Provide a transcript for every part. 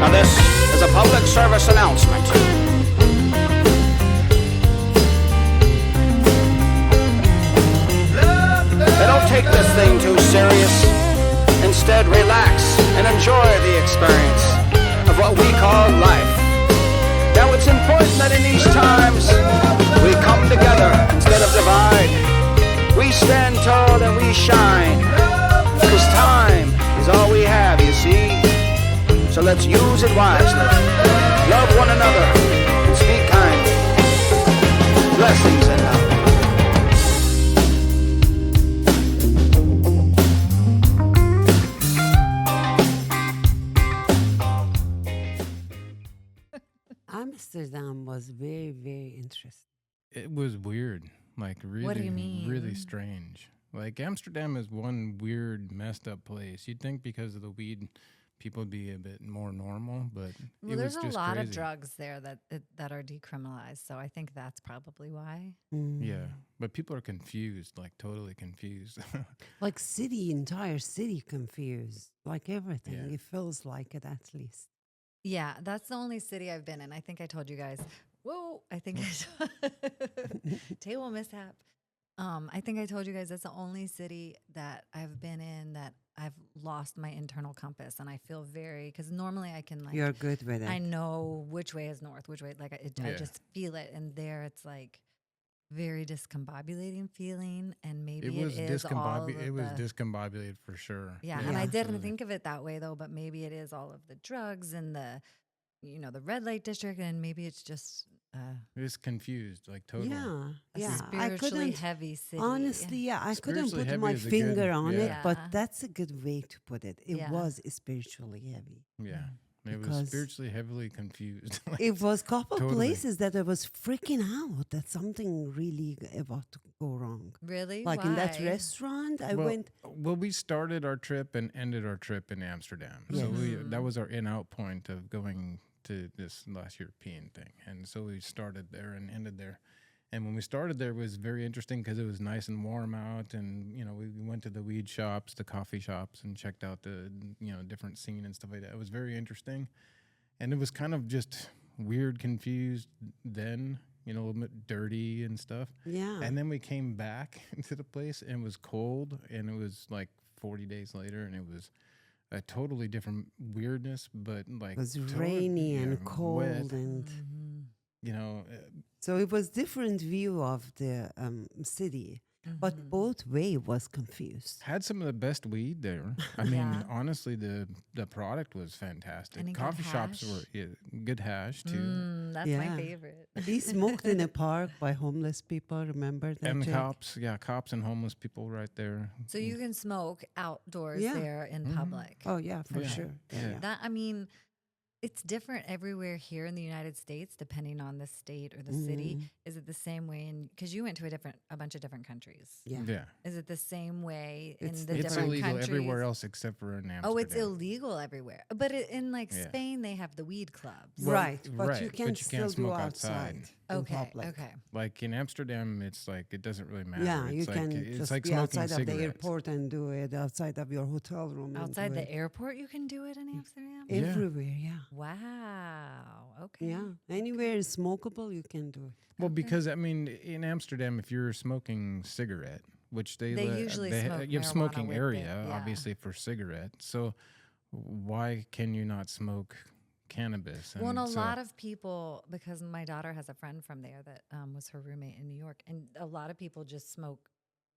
Now this is a public service announcement. Don't take this thing too serious. Instead, relax and enjoy the experience of what we call life. Now it's important that in these times we come together instead of divide. We stand tall and we shine, because time is all we have, you see. So let's use it wisely. Love one another and speak kindly. Blessings and love. Amsterdam was very, very interesting. It was weird, like really, What do you mean? really strange. Like Amsterdam is one weird, messed up place. You'd think because of the weed, people would be a bit more normal, but Well, it there's was a just lot crazy. of drugs there that are decriminalized, so I think that's probably why. Yeah, but people are confused, like totally confused. Like entire city confused. Like everything. Yeah. It feels like it at least. Yeah, that's the only city I've been in. I think I told you guys. Whoa, I think table mishap. I think I told you guys that's the only city that I've been in that I've lost my internal compass, and I feel because normally I can You're good with it. I know which way is north, which way I Yeah. just feel it, and there it's like very discombobulating feeling, and maybe It was is all of discombobulated for sure. yeah, and I didn't think of it that way though, but maybe it is all of the drugs and the red light district, and maybe it's just It's confused, like totally. Yeah, a yeah. I spiritually couldn't, heavy city. honestly, yeah, I couldn't Spiritually put heavy my is a finger good- on yeah. it, but Yeah. that's a good way to put it. It Yeah. was spiritually heavy. Yeah. It was Because- spiritually heavily confused. It was a couple Totally. places that I was freaking out that something really about to go wrong. Really? Like in that Why? restaurant, I well, went. well, we started our trip and ended our trip in Amsterdam. So that was our in-out point of going to this last European thing. And so we started there and ended there. And when we started there, it was very interesting because it was nice and warm out. And, we went to the weed shops, the coffee shops, and checked out the, different scene and stuff like that. It was very interesting. And it was kind of just weird, confused then, a little bit dirty and stuff. Yeah. And then we came back into the place and it was cold, and it was like 40 days later, and it was a totally different weirdness, but like It was totally, rainy and wet, cold, and so it was different view of the city. But both way was confused. had some of the best weed there. I mean, Yeah. honestly, the product was fantastic. Any good Coffee shops hash? were good hash too. That's Yeah. my favorite. We smoked in a park by homeless people. Remember that? And Jake? cops and homeless people right there. So you can smoke outdoors Yeah. there in public. Oh yeah, for Yeah. sure. Yeah. Yeah. That it's different everywhere here in the United States, depending on the state or the city. Is it the same way? Because you went to a bunch of different countries. Yeah. Yeah. Is it the same way It's in the It's different illegal countries? everywhere else except for in Amsterdam. Oh, it's illegal everywhere. But in Yeah. Spain, they have the weed clubs. Well, Right, but right, you but can you still can't do smoke outside. outside. In Okay. public. Okay. Like in Amsterdam, it's like it doesn't really matter. Yeah, it's you like, can it's just like be smoking outside of the cigarettes. airport and do it, outside of your hotel room. and Outside do the it. airport, you can do it in Amsterdam? Yeah. Everywhere, yeah. Wow. Okay. Yeah. Anywhere is smokable, you can do it. Well, because I mean, in Amsterdam, if you're smoking cigarette, which they usually smoke you have marijuana smoking with it, area, yeah. obviously for cigarette. So why can you not smoke cannabis? Well, and a so- lot of people, because my daughter has a friend from there that was her roommate in New York, and a lot of people just smoke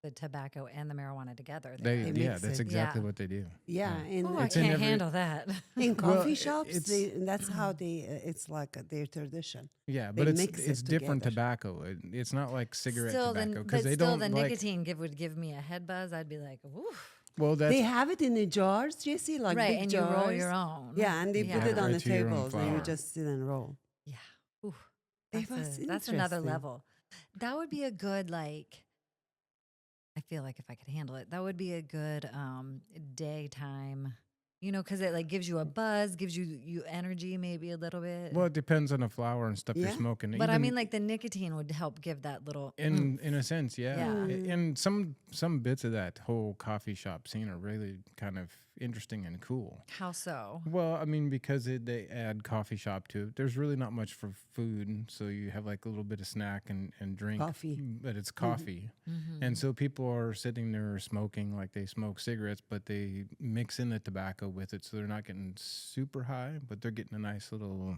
the tobacco and the marijuana together. They, there. yeah, mix that's it. exactly Yeah. what they do. Yeah, in, Oh, I It's in can't every- handle that. in Well, coffee shops, it's- that's how they. It's like their tradition. Yeah, They but mix it it's different together. tobacco. It's not like cigarette Still, tobacco but because they still, don't the like. nicotine would give me a head buzz. I'd be like, oof. Well, that's They have it in the jars, Jesse, like Right, big and jars. you roll your own. Yeah, and they Yeah. put it on Right the to your own tables, and you flower. just sit and roll. Yeah. Ooh, It that's, was that's another interesting. level. That would be a good, I feel like if I could handle it, that would be a good daytime, because it gives you a buzz, gives you energy maybe a little bit. well, it depends on the flower and stuff you're Yeah. smoking. But I Even- mean, the nicotine would help give that little. in a sense, yeah. Yeah. And some bits of that whole coffee shop scene are really kind of interesting and cool. How so? Well, I mean, because they add coffee shop to it. There's really not much for food, so you have like a little bit of snack and drink. Coffee. But it's coffee. And so people are sitting there smoking like they smoke cigarettes, but they mix in the tobacco with it, so they're not getting super high, but they're getting a nice little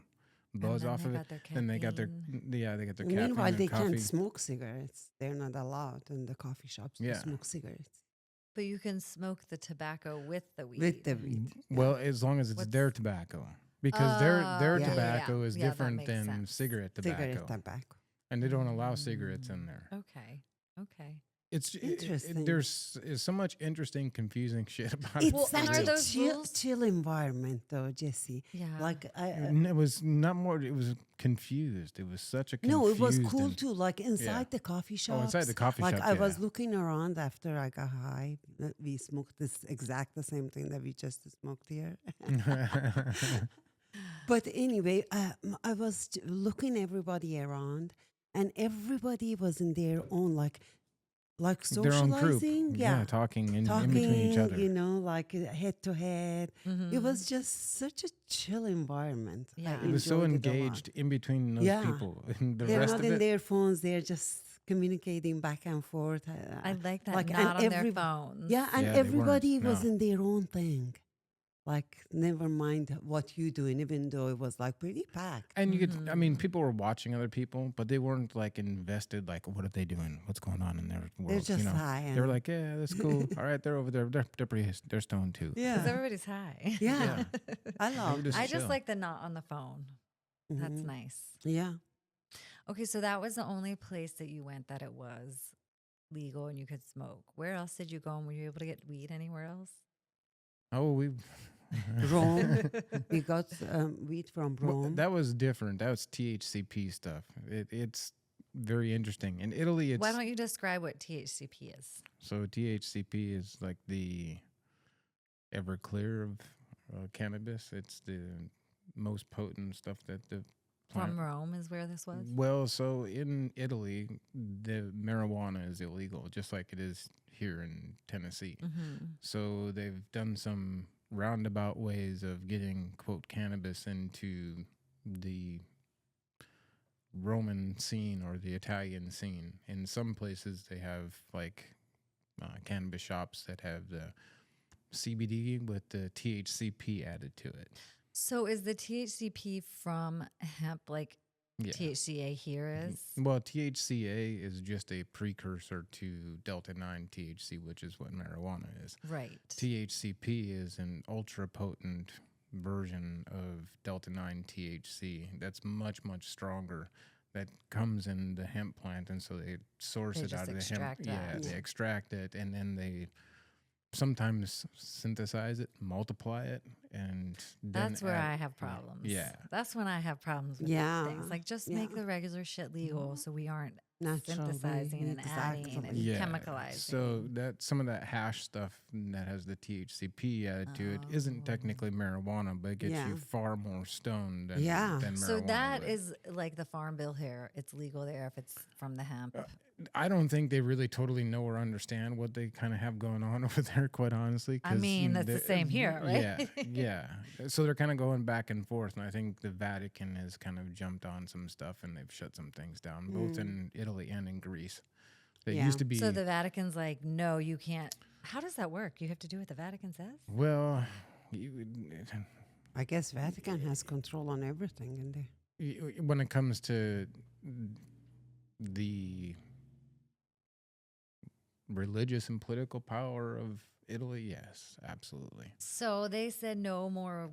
buzz then off they of it. got their Then they got their caffeine. they got their caffeine Meanwhile, and they coffee. can't smoke cigarettes. They're not allowed in the coffee shops Yeah. to smoke cigarettes But you can smoke the tobacco with the weed. with the weed. Well, as long as it's What's- their tobacco, because their Yeah, yeah, tobacco yeah. is Yeah, that different makes than sense. cigarette tobacco, Cigarette tobacco. and they don't allow cigarettes in there. Okay. Okay. It's Interesting. there's so much interesting, confusing shit about It's it. Well, and such are a those rules? chill environment, though, Jesse. Yeah. Like, It was not more. It was confused. It was such a no, it was confused cool and- too. Like inside the coffee shop. inside the coffee like shop, I was yeah. looking around after I got high. We smoked the same thing that we just smoked here. But anyway, I was looking everybody around, and everybody was in their own like Their own group, socializing. talking in Talking, between each other. you know, like head to head. Mm-hmm. It was just such a chill environment. I Yeah. It was so enjoyed it a lot. engaged in between those Yeah. people, and the They're rest not of in it. their phones. They're just communicating back and forth. I like that. like, Not and on their every- phones. Yeah, and Yeah, they weren't, everybody was no. in their own thing. Like, never mind what you doing, even though it was like pretty packed. And you could, I mean, people were watching other people, but they weren't like invested. Like, what are they doing? What's going on in their world? They're just you know? high. They were and- like, yeah, that's cool. All right, they're over there. They're stoned too. Because yeah, everybody's high. yeah. I They love were it. just I just chill. like the not on the phone. That's Mhm. nice. Yeah. Okay, so that was the only place that you went that it was legal and you could smoke. Where else did you go, and were you able to get weed anywhere else? Oh, we. Rome. We got weed from Well, Rome. that was different. That was THCP stuff. It's very interesting. In Italy, it's Why don't you describe what THCP is? so THCP is like the Everclear of cannabis. It's the most potent stuff that the plant. From Rome is where this was? Well, so in Italy, the marijuana is illegal, just like it is here in Tennessee. Mm-hmm. So they've done some roundabout ways of getting, quote, cannabis into the Roman scene or the Italian scene. In some places, they have like cannabis shops that have the CBD with the THCP added to it. So is the THCP from hemp like Yeah. THCA here is? Well, THCA is just a precursor to Delta 9 THC, which is what marijuana is. Right. THCP is an ultra potent version of Delta 9 THC that's much, much stronger. That comes in the hemp plant, and so they source They it just out of the hemp. extract Yeah, that. they extract it, and then they sometimes synthesize it, multiply it, and then That's where add- I have problems. Yeah. That's when I have problems with Yeah. things. Like just make Yeah. the regular shit legal so we aren't Naturally, synthesizing and adding and exactly. chemicalizing. So that some of that hash stuff that has the THCP added to it isn't technically marijuana, but it gets Yeah. you far more stoned than, Yeah. than marijuana. So that would. is like the farm bill here. It's legal there if it's from the hemp. I don't think they really totally know or understand what they kind of have going on over there, quite honestly. I 'cause mean, that's the they're- same here, right? Yeah. So they're kind of going back and forth, and I think the Vatican has kind of jumped on some stuff, and they've shut some things down, both in Italy and in Greece. They Yeah. used to be So the Vatican's like, no, you can't. How does that work? You have to do what the Vatican says? well. I guess Vatican has control on everything in there. When it comes to the religious and political power of Italy, yes, absolutely. So they said no more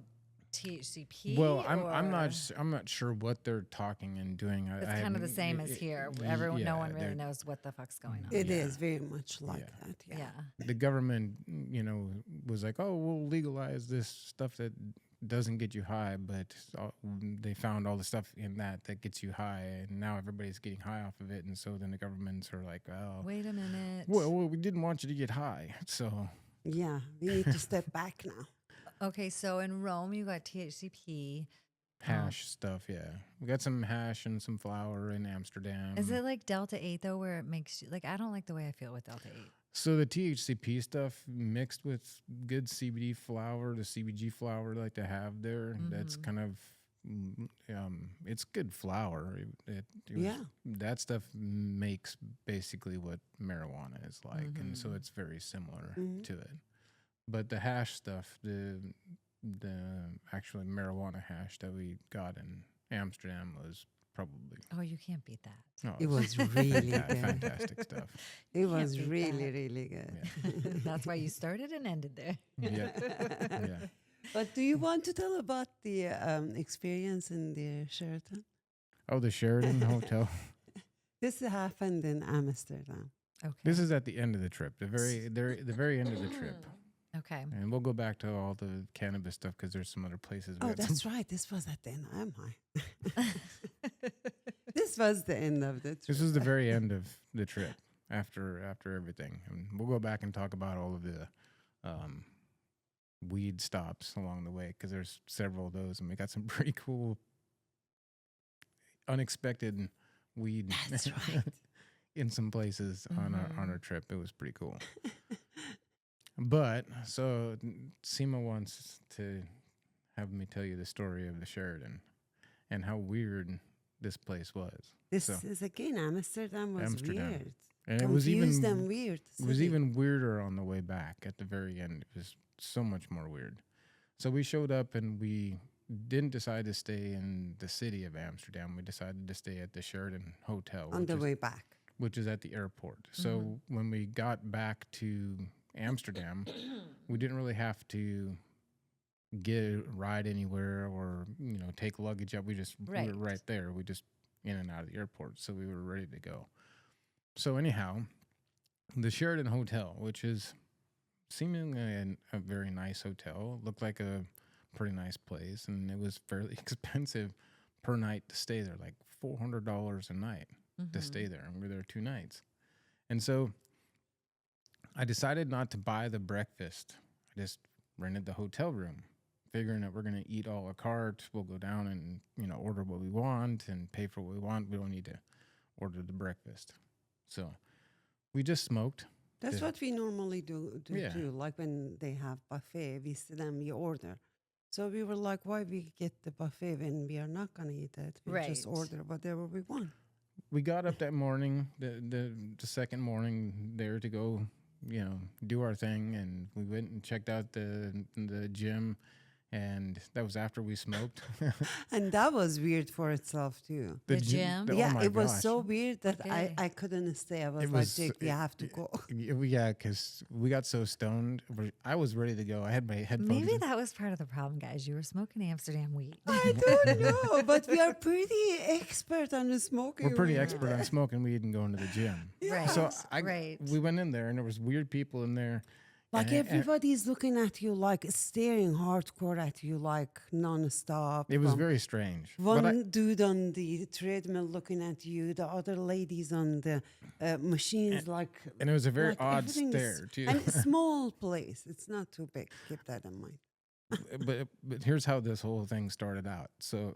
THCP. Well, I'm or- not sure what they're talking and doing. It's kind of the same as here. Everyone, no one really they're- knows what the fuck's going on. It is Yeah. very much like Yeah. that. yeah. The government, was like, oh, we'll legalize this stuff that doesn't get you high, but they found all the stuff in that gets you high, and now everybody's getting high off of it, and so then the governments are like, oh, Wait a minute. well, we didn't want you to get high, so Yeah, we need to step back now. Okay, so in Rome you got THCP. hash stuff, yeah. We got some hash and some flour in Amsterdam. Is it like Delta 8 though, where it makes you like? I don't like the way I feel with Delta 8. So the THCP stuff mixed with good CBD flower, the CBG flower like to have there, that's kind of, it's good flower. That stuff makes basically what marijuana is like, and so it's very similar to it. But the hash stuff, the actually marijuana hash that we got in Amsterdam was probably. Oh, you can't beat that. No, It was really good. fantastic stuff. It was beat really, that. really good. Yeah. That's why you started and ended there. Yeah. But do you want to tell about the experience in the Sheraton? Oh, the Sheraton Hotel. This happened in Amsterdam. Okay. This is at the end of the trip, the very end of the trip. Okay. And we'll go back to all the cannabis stuff because there's some other places. Oh, that's right. This was at the end. I'm high. This was the end of the trip. This was the very end of the trip after everything. And we'll go back and talk about all of the weed stops along the way because there's several of those, and we got some pretty cool, unexpected weed. That's right. In some places on our trip. It was pretty cool. But so Seema wants to have me tell you the story of the Sheraton and how weird this place was. This So, is again Amsterdam was Amsterdam. weird. and it was even Confused and weird. it was city. even weirder on the way back at the very end. It was so much more weird. So we showed up and we didn't decide to stay in the city of Amsterdam. We decided to stay at the Sheraton Hotel, on the way back. which is at the airport. So when we got back to Amsterdam, we didn't really have to get a ride anywhere or, take luggage up. We Right. were right there. We just in and out of the airport. So we were ready to go. So anyhow, the Sheraton Hotel, which is seemingly a very nice hotel, looked like a pretty nice place. And it was fairly expensive per night to stay there, like $400 a night to stay there. And we were there 2 nights. And so I decided not to buy the breakfast. I just rented the hotel room, figuring that we're going to eat a la carte. We'll go down and, order what we want and pay for what we want. We don't need to order the breakfast. So we just smoked. That's Yeah. what we normally do Yeah. too. Like when they have buffet, we sit and we order. So we were like, why we get the buffet when we are not going to eat it? We just Right. order whatever we want. We got up that morning, the second morning there to go, do our thing, and we went and checked out the gym, and that was after we smoked. And that was weird for itself too. The gym? oh Yeah, my it was gosh. so weird that Okay. I couldn't stay. I was It like, was- Jake, we have to go. Yeah, because we got so stoned. I was ready to go. I had my headphones Maybe in. that was part of the problem, guys. You were smoking Amsterdam weed. I don't know, but we are pretty expert on the smoking. We're pretty weed. expert on smoking weed and going to the gym. Right. So right. we went in there, and there was weird people in there. Like and- everybody's looking at you, like staring hardcore at you, like nonstop. It was from very strange. One But dude on the treadmill looking at you, the other ladies on the machines, and it was a very like odd everything is- stare too. And a small place. It's not too big. Keep that in mind. but here's how this whole thing started out. So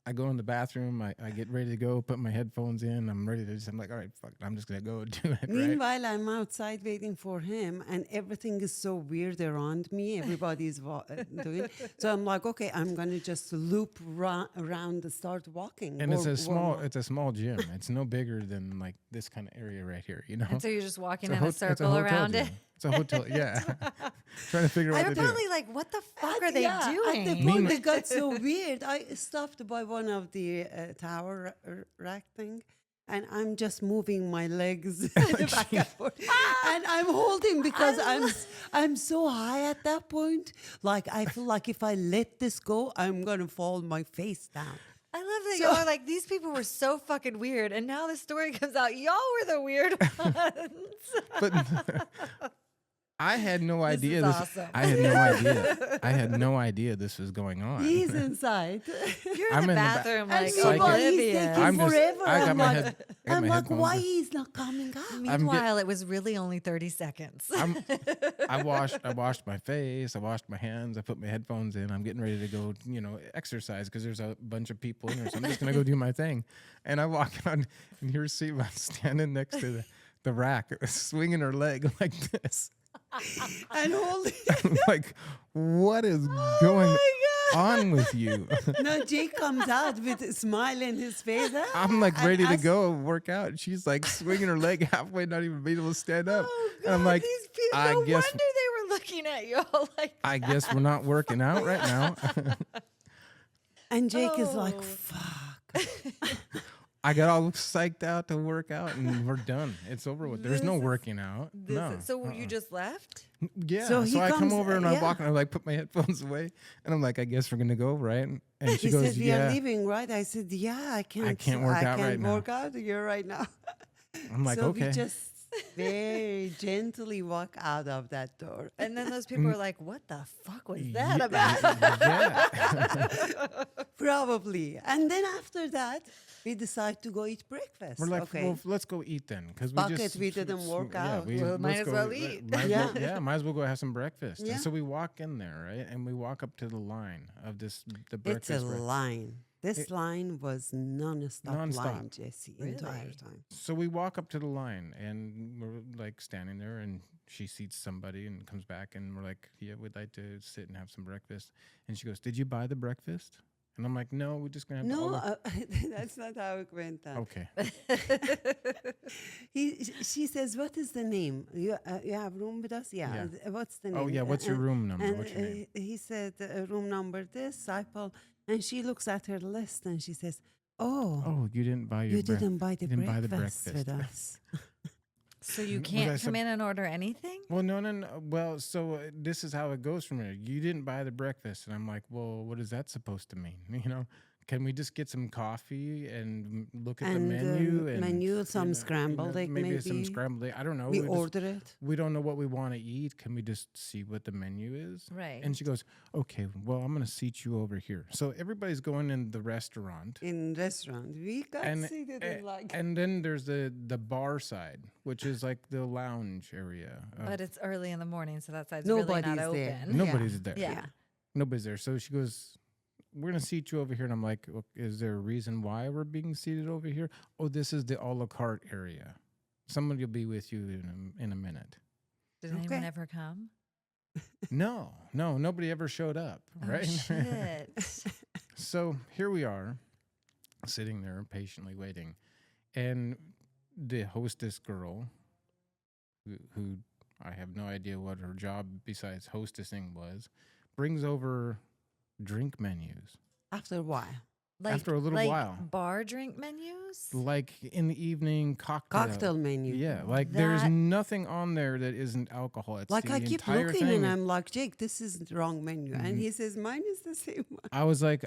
I go in the bathroom. I get ready to go. Put my headphones in. I'm ready to. I'm like, all right, fuck it, I'm just gonna go do it. Right? Meanwhile, I'm outside waiting for him, and everything is so weird around me. Everybody's doing. So I'm like, okay, I'm gonna just loop around and start walking. And it's or a small. warm up. It's a small gym. It's no bigger than like this kind of area right here. And so you're just walking It's in a it's circle hotel around gym. it. It's a hotel. Yeah. Trying to figure out I'm what to do. probably like, what the fuck are they At the doing? point, it got so weird. I stopped by one of the tower rack thing, and I'm just moving my legs back and forth, and I'm holding because I'm so high at that point. Like I feel like if I let this go, I'm gonna fall my face down. I love that y'all are like, these people were so fucking weird. And now the story comes out, y'all were the weird ones. But I had no idea. is This, awesome. I had no idea. I had no idea this was going on. He's inside. You're I'm in the in the bathroom And like so I meanwhile, he's oblivious. taking I'm just- forever. I got I'm my like, head- I got I'm my like, headphones why in. he's not coming out? Meanwhile, it was really only 30 seconds. I washed my face. I washed my hands. I put my headphones in. I'm getting ready to go, exercise because there's a bunch of people in there. So I'm just gonna go do my thing. And I walk out, and here's Siva standing next to the rack, swinging her leg like this. And holding. Like, what is going on with you? No, Jake comes out with a smile in his face. I'm like And ready to us- go work out. She's like swinging her leg halfway, not even being able to stand up. Oh, And I'm God, like, these people- I No guess wonder they were looking at you all like. I guess we're not working out right now. And Jake is like, Oh. fuck. I got all psyched out to work out, and we're done. It's over with. There's no This is- working out. No. So you just left? Yeah. So So, he I come comes- over and I yeah. walk and I like put my headphones away, and I'm like, I guess we're gonna go, right? And she He goes, said, we are yeah. leaving, right? I said, yeah, I can't. work out right now." work out here right now. I'm like, so okay. we just very gently walk out of that door. And then those people were like, what the fuck was that Yeah, about? yeah. Probably. And then after that, we decide to go eat breakfast. We're like, okay. well, let's go eat then, because Fuck we just it, we didn't work out. Well, might let's as go- well eat. Yeah. Might as well go have some breakfast. Yeah. And so we walk in there, right, and we walk up to the line of the It's breakfast. a line. This line was non-stop Non-stop. line, Jesse, entire time. So we walk up to the line, and we're like standing there, and she seats somebody and comes back, and we're like, yeah, we'd like to sit and have some breakfast. And she goes, did you buy the breakfast? And I'm like, no, we're just going to have No, all that's not how it went down. Okay. She says, "What is the name? You have room with us? Yeah. Yeah. What's the name? Oh, yeah, what's your room number? And What's your name? he said, room number this, Apple. And she looks at her list and she says, "Oh, Oh, you didn't buy your you didn't buy the you didn't buy the breakfast with breakfast." us." So you Was I can't come sup- in and order anything? Well, no. Well, so this is how it goes from here. You didn't buy the breakfast, and I'm like, well, what is that supposed to mean? You know, can we just get some coffee and look at And the menu? And menu, some scrambled egg, maybe some maybe. scrambled egg. I don't know. We just- order it we don't know what we want to eat. Can we just see what the menu is? Right. And she goes, okay, well, I'm going to seat you over here. So everybody's going in the restaurant. in restaurant. We got And, seated in like. and then there's the bar side, which is like the lounge area. But it's early in the morning, so that side's really Nobody's not there. open. Nobody's there. Yeah. Nobody's there. So she goes, we're going to seat you over here. And I'm like, is there a reason why we're being seated over here? Oh, this is the a la carte area. Somebody will be with you in a minute. Did anyone Okay. ever come? No, nobody ever showed up, right? Oh, shit. So here we are, sitting there patiently waiting. And the hostess girl, who I have no idea what her job besides hostessing was, brings over drink menus. After a while, After a little like while. bar drink menus? Like in the evening, cocktail menu. Yeah, like there's That- nothing on there that isn't alcohol. It's Like the I keep entire looking thing. and I'm like, Jake, this is the wrong menu. And Mhm. he says, mine is the same one. I was like,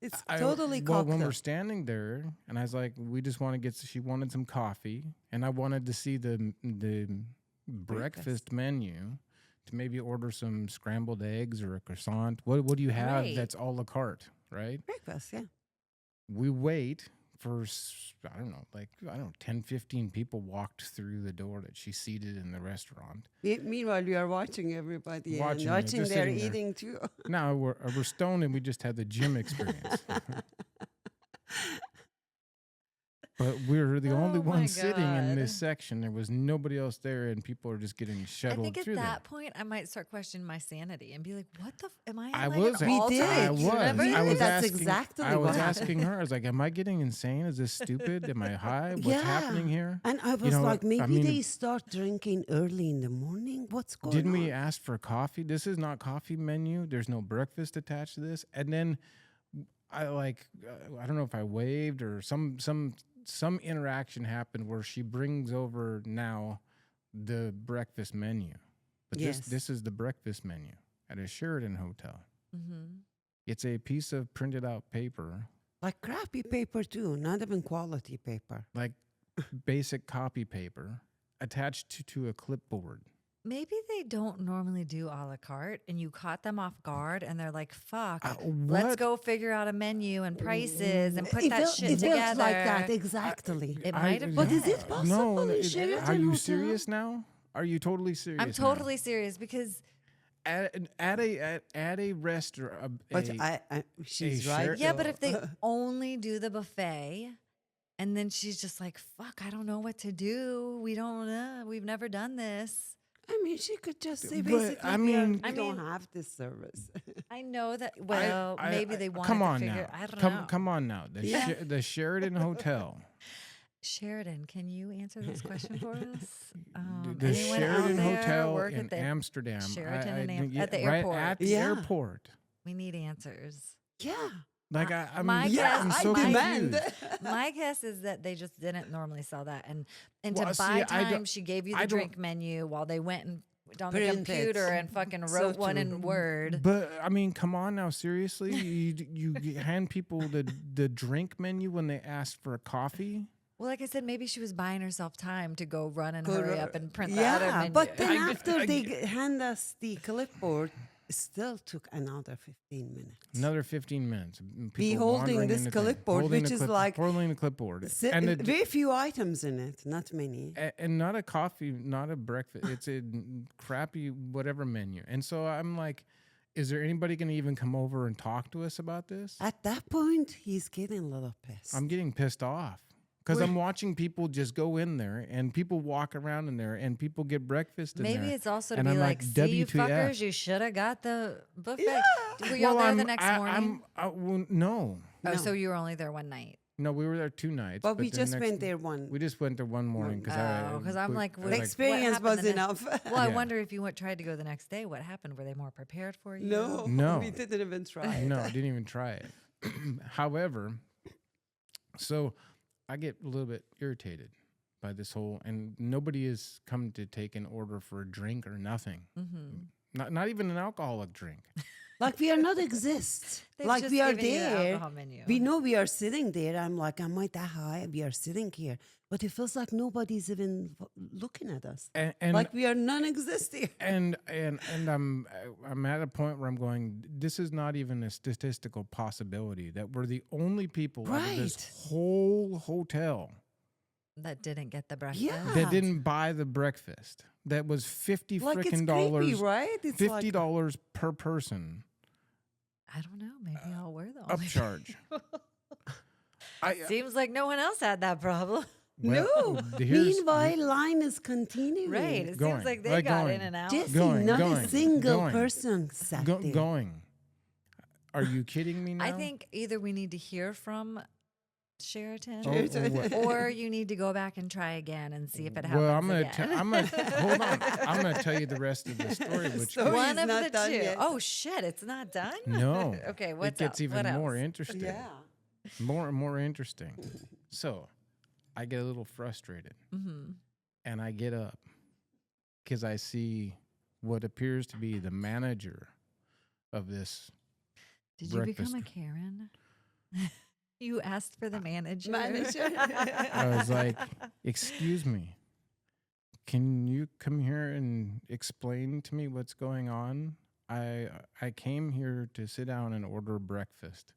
It's I- totally well, cocktail. when we're standing there, and I was like, we just want to get. She wanted some coffee, and I wanted to see the breakfast menu to maybe order some scrambled eggs or a croissant. What do you have Right. that's a la carte, right? Breakfast, yeah. We wait for I don't know, 10, 15 people walked through the door that she seated in the restaurant. Meanwhile, we are watching everybody Watching and it, watching just their sitting there. eating too. Now we're stoned and we just had the gym experience. But we're the only Oh my ones sitting in this God. section. There was nobody else there, and people are just getting I shuttled think at through that there. point, I might start questioning my sanity and be like, "What the? Am I? I at, like, was. An We all-time did. I was. whatever?" I was That's asking, exactly I was what happened. asking her. I was like, "Am I getting insane? Is this stupid? Am I high? What's Yeah. happening here?" And I was know, like, I maybe mean- they start drinking early in the morning. What's going Didn't on? we ask for coffee? This is not coffee menu. There's no breakfast attached to this. And then I I don't know if I waved or some interaction happened where she brings over now the breakfast menu. But Yes. this is the breakfast menu at a Sheraton hotel. Mm-hmm. It's a piece of printed out paper, Like crappy paper too, not even quality paper. like basic copy paper, attached to a clipboard. Maybe they don't normally do a la carte, and you caught them off guard, and they're like, "Fuck, let's what? go figure out a menu and prices and put it that felt, shit it together." felt like that, exactly. It might have But is been. it possible No, in Sheraton are you Hotel? serious now? Are you totally serious? I'm now? totally serious because at a restaurant. But she's a right. Sheraton- yeah, but though. if they only do the buffet And then she's just like, fuck, I don't know what to do. We've never done this. I mean, she could just say But, basically, I mean- we don't have this service. I know that. Well, maybe they wanted come on to figure. now. I don't come, know. Come on now. The Sheridan Hotel. Sheridan, can you answer this question for us? The Anyone Sheridan out there Hotel work in at the Amsterdam. Sheraton yeah, at the right airport. at the Yeah. airport. We need answers. Yeah. Like I'm my Yeah, I'm guess- so I demand. confused. My guess is that they just didn't normally sell that, and Well, to see, buy I don't- time, she gave you I the don't- drink menu while they went and on the Print it. computer and fucking So wrote one true. in Word. But I mean, come on now, seriously, you hand people the drink menu when they ask for a coffee. Well, like I said, maybe she was buying herself time to go run and Go hurry ru- up and print the other Yeah, menu. but then I- after I- they hand us the clipboard, it still took another 15 minutes. Another 15 minutes. Be People holding wandering this in the thing, clipboard, holding which the is like- holding the clipboard, And the- very few items in it, not many. and not a coffee, not a breakfast. It's a crappy whatever menu. And so I'm like, is there anybody going to even come over and talk to us about this? At that point, he's getting a little pissed. I'm getting pissed off because I'm watching people just go in there and people walk around in there and people get breakfast in Maybe there. it's also to And be I'm like, see you WTF? fuckers, you should have got the buffet. Yeah. Were y'all there the I'm- next I- morning? well, no. Oh, No. so you were only there one night. No, we were there 2 nights. but we the just next- went there one. We just went there one morning because I'm like, the what experience happened was the next- enough. Well, I Yeah. wonder if you tried to go the next day. What happened? Were they more prepared for you? No, No. we didn't even try. No, I didn't even try it. However, so I get a little bit irritated by this whole, and nobody has come to take an order for a drink or nothing. Mm-hmm. Not even an alcoholic drink. Like we are not exist. They've Like just we are given you the there. alcohol menu. We know we are sitting there. I'm like, am I that high? We are sitting here. But it feels like nobody's even looking at us. And Like we are non-existing. and I'm at a point where I'm going, this is not even a statistical possibility that we're the only people out of this Right. whole hotel that didn't get the breakfast. Yeah. that didn't buy the breakfast. That was $50 Like it's frickin' creepy, dollars, right? It's $50 per person I don't know. Maybe y'all were the only. upcharge. Seems like no one else had that problem. No. here's- Meanwhile, line is continuing. Right. It Going, seems like they like got going. in and out. Jesse, Going, not going, a single going. person sat there. going. Are you kidding me now? I think either we need to hear from Sheraton, what? or you need to go back and try again and see if it happens Well, I'm gonna again. I'm gonna hold on. I'm gonna tell you the rest of the story. Which Story One is of not the done two. yet. Oh shit! It's not done. no, Okay, it what's gets up? even What more else? interesting. Yeah. More and more interesting. So, I get a little frustrated, and I get up because I see what appears to be the manager of this. Did you become a breakfast. Karen? You asked for the manager. I was like, "Excuse me, can you come here and explain to me what's going on? I came here to sit down and order breakfast,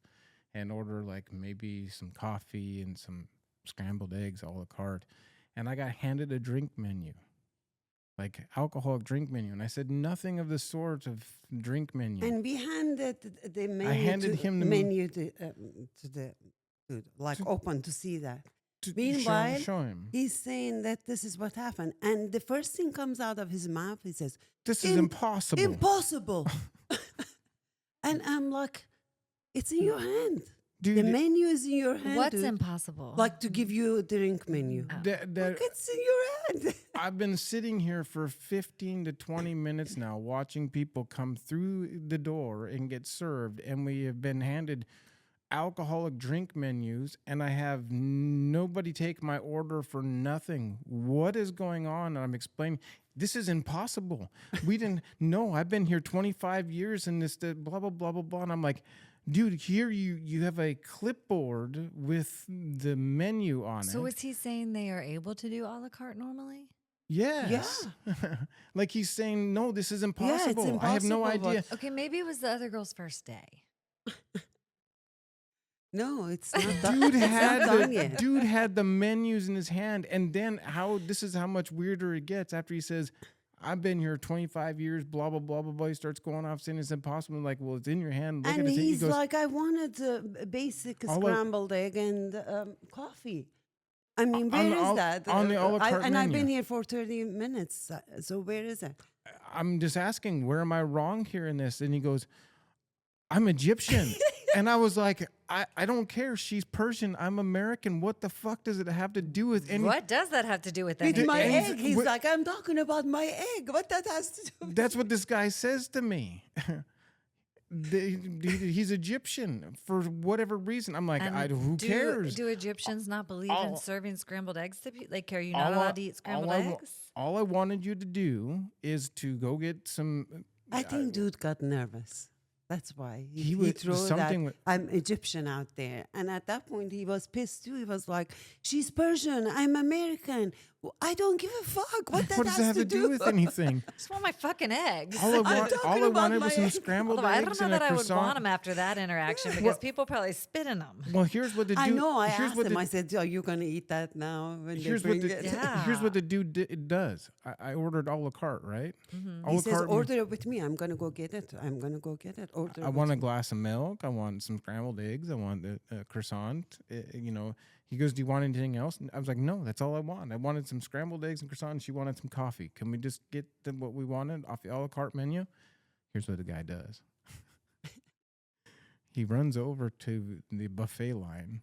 and order like maybe some coffee and some scrambled eggs a la carte, and I got handed a drink menu, like alcoholic drink menu, and I said nothing of the sort of drink menu. And we handed the menu handed to, him the menu to the like open to see that. To Meanwhile, show him. He's saying that this is what happened. And the first thing comes out of his mouth, he says, This is impossible. Impossible. And I'm like, it's in your hand. Dude, The menu is in your hand. What's dude. impossible? Like to give you a drink menu. that Look, it's in your hand. I've been sitting here for 15 to 20 minutes now watching people come through the door and get served, and we have been handed alcoholic drink menus, and I have nobody take my order for nothing. What is going on? And I'm explaining, this is impossible. We didn't know. I've been here 25 years and this blah, blah, blah, blah, blah. And I'm like, dude, here you have a clipboard with the menu on So it. is he saying they are able to do a la carte normally? Yes. Like he's saying, no, this is impossible. I have no impossible, idea. Okay, maybe it was the other girl's first day. No, it's not done. Dude It's not had done the yet. dude had the menus in his hand, and then this is how much weirder it gets after he says, "I've been here 25 years." Blah blah blah blah blah. He starts going off saying it's impossible. I'm like, well, it's in your hand. Look And at it. He he's goes, like, I wanted a basic All I- scrambled egg and coffee. I mean, where is that? On the a la carte and I've menu. been here for 30 minutes. So where is it? I'm just asking, where am I wrong here in this? And he goes, I'm Egyptian. And I was like, I don't care. She's Persian. I'm American. What the fuck does it have to do with anything? What does that have to do with With anything? my and- egg. He's wh- like, I'm talking about my egg. What that has to do with That's what this guy says to me. He's Egyptian for whatever reason. I'm like, And who cares? Do Egyptians not believe in all- serving scrambled eggs to people? Like, are you not All I- allowed to eat scrambled eggs? All I wanted you to do is to go get some. I think dude got nervous. That's why He he was- threw something that wa- I'm Egyptian out there. And at that point, he was pissed too. He was like, "She's Persian. I'm American. I don't give a fuck. What that What does has that have to do with anything? I just want my fucking eggs. All I talking wanted about was my some egg. scrambled Although I eggs don't know and a that I would croissant. want them after that interaction because people probably spit in them. Well, here's what the dude. I know. I here's asked what him. the- I said, "Are you going to eat that now?" When Here's they what bring the it? Yeah. here's what the dude does. I ordered a la carte, right? A He la says, carte. "Order it with me. I'm going to go get it. I'm going to go get it. Order." I it want a with me." glass of milk. I want some scrambled eggs. I want the croissant. He goes, "Do you want anything else?" And I was like, "No, that's all I want. I wanted some scrambled eggs and croissant. And she wanted some coffee. Can we just get what we wanted off the a la carte menu?" Here's what the guy does. He runs over to the buffet line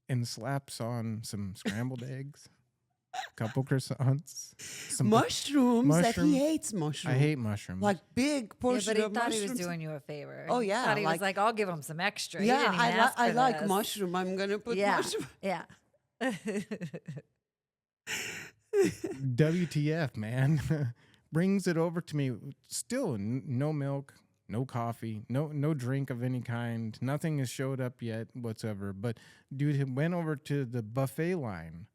and slaps on some scrambled eggs, a couple croissants, some mushrooms. That mushroom- he hates mushrooms. I hate mushrooms. like big Yeah, portion but he of thought he mushrooms. was doing you a favor. Oh, yeah, Thought he was like- like, I'll give him some extra. He Yeah, didn't even I ask for like this. mushroom. I'm gonna put Yeah, mushroom. yeah. WTF, man. Brings it over to me. Still no milk, no coffee, no drink of any kind. Nothing has showed up yet whatsoever. But dude he went over to the buffet line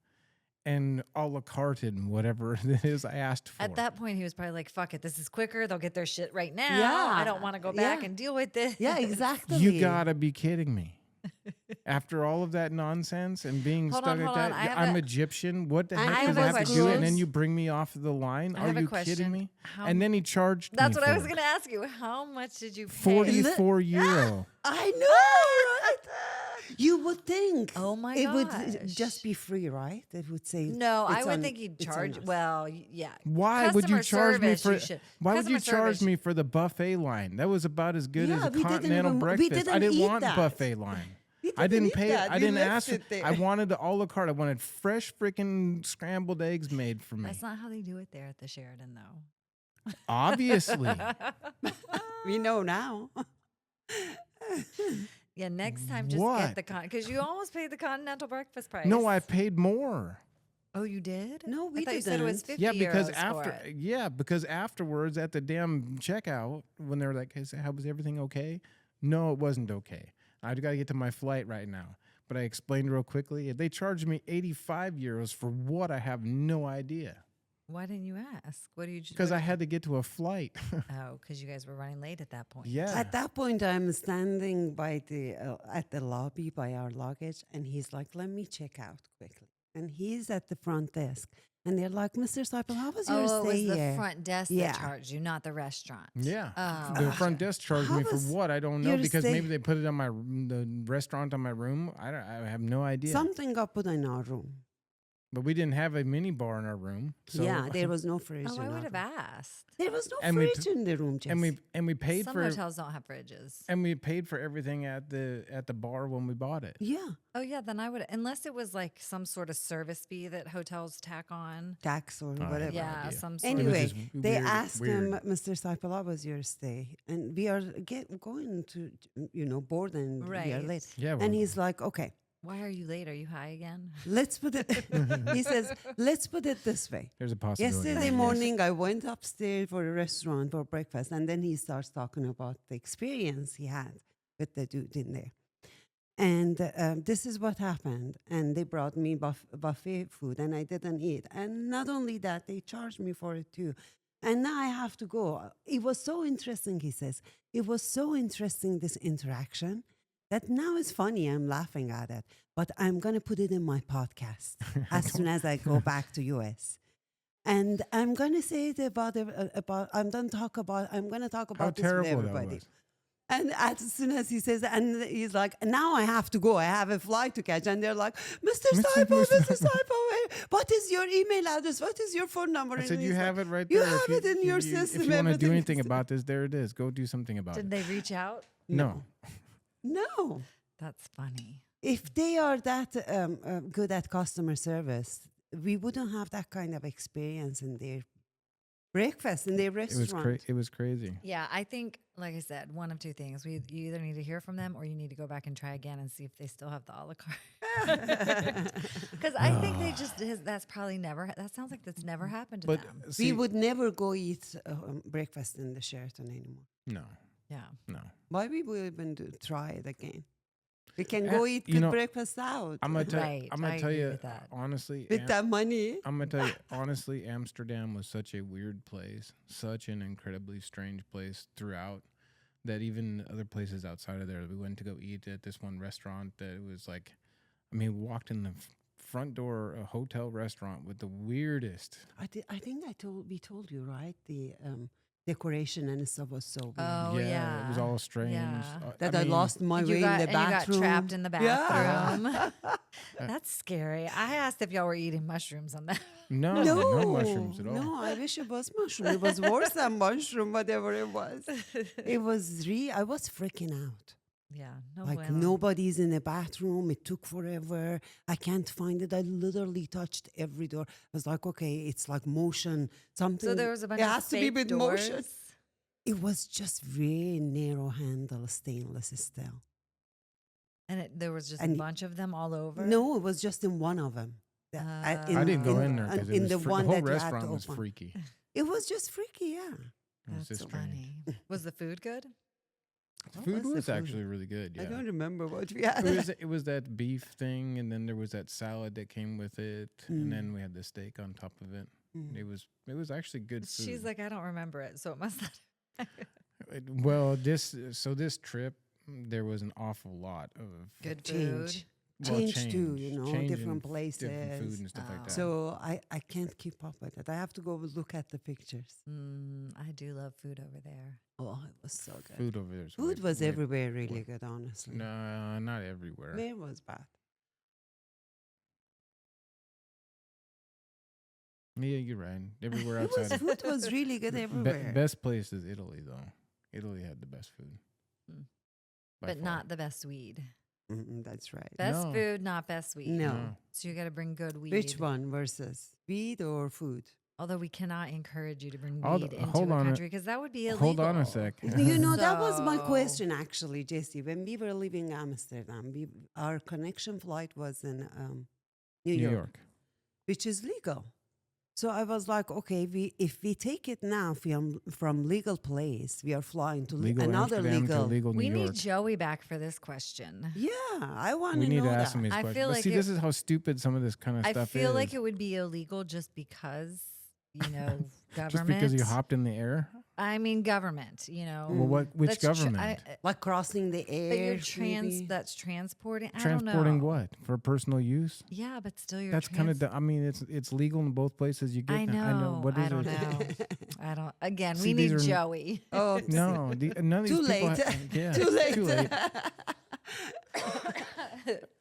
and a la carte and whatever it is I asked for. At that point, he was probably like, "Fuck it, this is quicker. They'll get their shit right now. Yeah, I don't want to go back yeah. and deal with this." Yeah, exactly. You gotta be kidding me. After all of that nonsense and being Hold stuck on, at hold on. that, I have I'm a- Egyptian. What the I heck have does a that have to do? And then question. you bring me off the line? I Are have a you question. kidding me? How- And then he charged me That's what I for was it. going to ask you. How much did you pay? 44 euro. I know, right? You would think. Oh my it would gosh. just be free, right? It would say. No, I it's would on- think he'd it's on charge. us. Well, yeah. Why would you Customer charge me service, for? you should- Why would you customer charge service- me for the buffet line? That was about as good as Yeah, a we didn't continental even- we breakfast. I didn't didn't eat want that. buffet line. We I didn't eat pay. that. I We didn't left ask. it there. I wanted the a la carte. I wanted fresh freaking scrambled eggs made for me. That's not how they do it there at the Sheridan, though. Obviously. We know now. Yeah, next time just What? get the because you almost paid the continental breakfast price. No, I paid more. Oh, you did? No, we I thought you said it was didn't. 50 Yeah, because euros for after it. because afterwards at the damn checkout when they were like, "Hey, so how was everything okay?" No, it wasn't okay. I got to get to my flight right now. But I explained real quickly. They charged me 85 euros for what I have no idea Why didn't you ask? What do you? because I had to get to a flight. Oh, because you guys were running late at that point. Yeah. At that point, I'm standing by the at the lobby by our luggage, and he's like, "Let me check out quickly." And he's at the front desk, and they're like, "Mr. Seipel, how was your Oh, it was stay the here?" front desk Yeah. that charged you, not the restaurant. Yeah. Oh, The front desk charged How me for was what? I don't know your because stay- maybe they put it on the restaurant on my room. I have no idea. Something got put in our room. But we didn't have a mini bar in our room. So Yeah, there was no fridge. Oh, in I our would have room. asked. There was no And we fridge in the room, Jess. and we paid Some for hotels don't have fridges. and we paid for everything at the bar when we bought it. Yeah, Oh yeah, then I would unless it was like some sort of service fee that hotels tack on. tax or I whatever. have no Yeah, idea. some sort Anyway, just they weird- asked him, weird. Mr. Seipel, how was your stay? And we are going to, board and we are Right. late. Yeah, And well, he's like, okay, Why are you late? Are you high again? let's put it, he says, let's put it this way. there's a possibility. Yesterday yes. morning, I went upstairs for a restaurant for breakfast, and then he starts talking about the experience he had with the dude in there. And this is what happened. And they brought me buffet food, and I didn't eat. And not only that, they charged me for it too. And now I have to go. It was so interesting, he says. It was so interesting, this interaction, that now it's funny. I'm laughing at it. But I'm going to put it in my podcast as soon as I go back to US. And I'm going to say it about I'm going to talk about How this with terrible that everybody. was. And as soon as he says, and he's like, now I have to go. I have a flight to catch. And they're like, Mr. Saipo, Mr. Saipo, what is your email address? What is your phone number? I And said, you he's have like, it right you there. have it in your system. If you want to do everything anything is- about this, there it is. Go do something about Did it. they reach out? No. No. That's funny. If they are that good at customer service, we wouldn't have that kind of experience in their breakfast, in their restaurant. It was crazy. Yeah, I think, like I said, one of two things. You either need to hear from them or you need to go back and try again and see if they still have the a la carte. Because I think they just, that's probably never, that sounds like that's never happened to But them. see, We would never go eat breakfast in the Sheraton anymore. no, Yeah. no. Why we would even try it again? We can Uh, go eat you good know, breakfast out I'm gonna tell. Right, I'm I gonna tell agree you with that. honestly. with that money. I'm gonna tell you honestly, Amsterdam was such a weird place, such an incredibly strange place throughout. That even other places outside of there, we went to go eat at this one restaurant that it was like, I mean, we walked in the front door, a hotel restaurant with the weirdest. I think we told you, right? The decoration and stuff was so weird. Oh, yeah. It was all strange. Yeah. That I mean, lost my You way got, in the and you got bathroom. trapped in the Yeah. bathroom. That's scary. I asked if y'all were eating mushrooms on that. No, No, no mushrooms at all. No, I wish it was mushroom. It was worse than mushroom, whatever it was. It was I was freaking out. Yeah. No Like bueno. nobody's in the bathroom. It took forever. I can't find it. I literally touched every door. I was like, okay, it's like motion. Something. So there was a bunch it of has to be fake with doors. motion. It was just very narrow handle stainless steel. And there was just And a bunch of them all over. No, it was just in one of them. I didn't go in there because in the the one whole that you had restaurant to was open. freaky. It was just freaky, yeah. It was That's just funny. Was the food good? The What food was the was food? actually really good. Yeah. I don't remember what we had. It was that beef thing, and then there was that salad that came with it, and then we had the steak on top of it. Mm. It was actually good food. She's like, I don't remember it, so it must not. Well, this trip there was an awful lot of Good Change. food. well, Change too, you know, change different in places. different food and stuff like that. So I can't keep up with it. I have to go look at the pictures. I do love food over there. Oh, it was so good. food over there. Food was everywhere really good, honestly. No, not everywhere. Where was bad? Yeah, you're right. Everywhere It was, outside. food was really good everywhere. Best place is Italy, though. Italy had the best food. Mm. By But far. not the best weed. That's right. Best No. food, not best weed. No. No. So you got to bring good weed. Which one versus weed or food? Although we cannot encourage you to bring Hold- weed into hold a on a- country because that would be illegal. Hold on a sec. You know, that was my So- question actually, Jesse. When we were leaving Amsterdam, our connection flight was in New New York, York. which is legal. So I was like, okay, if we take it now from legal place, we are flying to Legal another Amsterdam legal. to legal New We York. need Joey back for this question. Yeah, I want We to need know to ask that. him these I questions. feel But like see, it- this is how stupid some of this kind of I stuff feel is. like it would be illegal just because, government. Just because you hopped in the air. I mean, government, Well, which That's government? Like crossing the air. but you're maybe. that's transporting. I Transporting don't know. what for personal use? Yeah, but still, you're. That's kind of. I mean, it's legal in both places. You get. I know. I know. What is I don't it? know. I don't. Again, See, we need these are- Joey. Oh, No, none of these Too people. late. Yeah, Too late. Too late.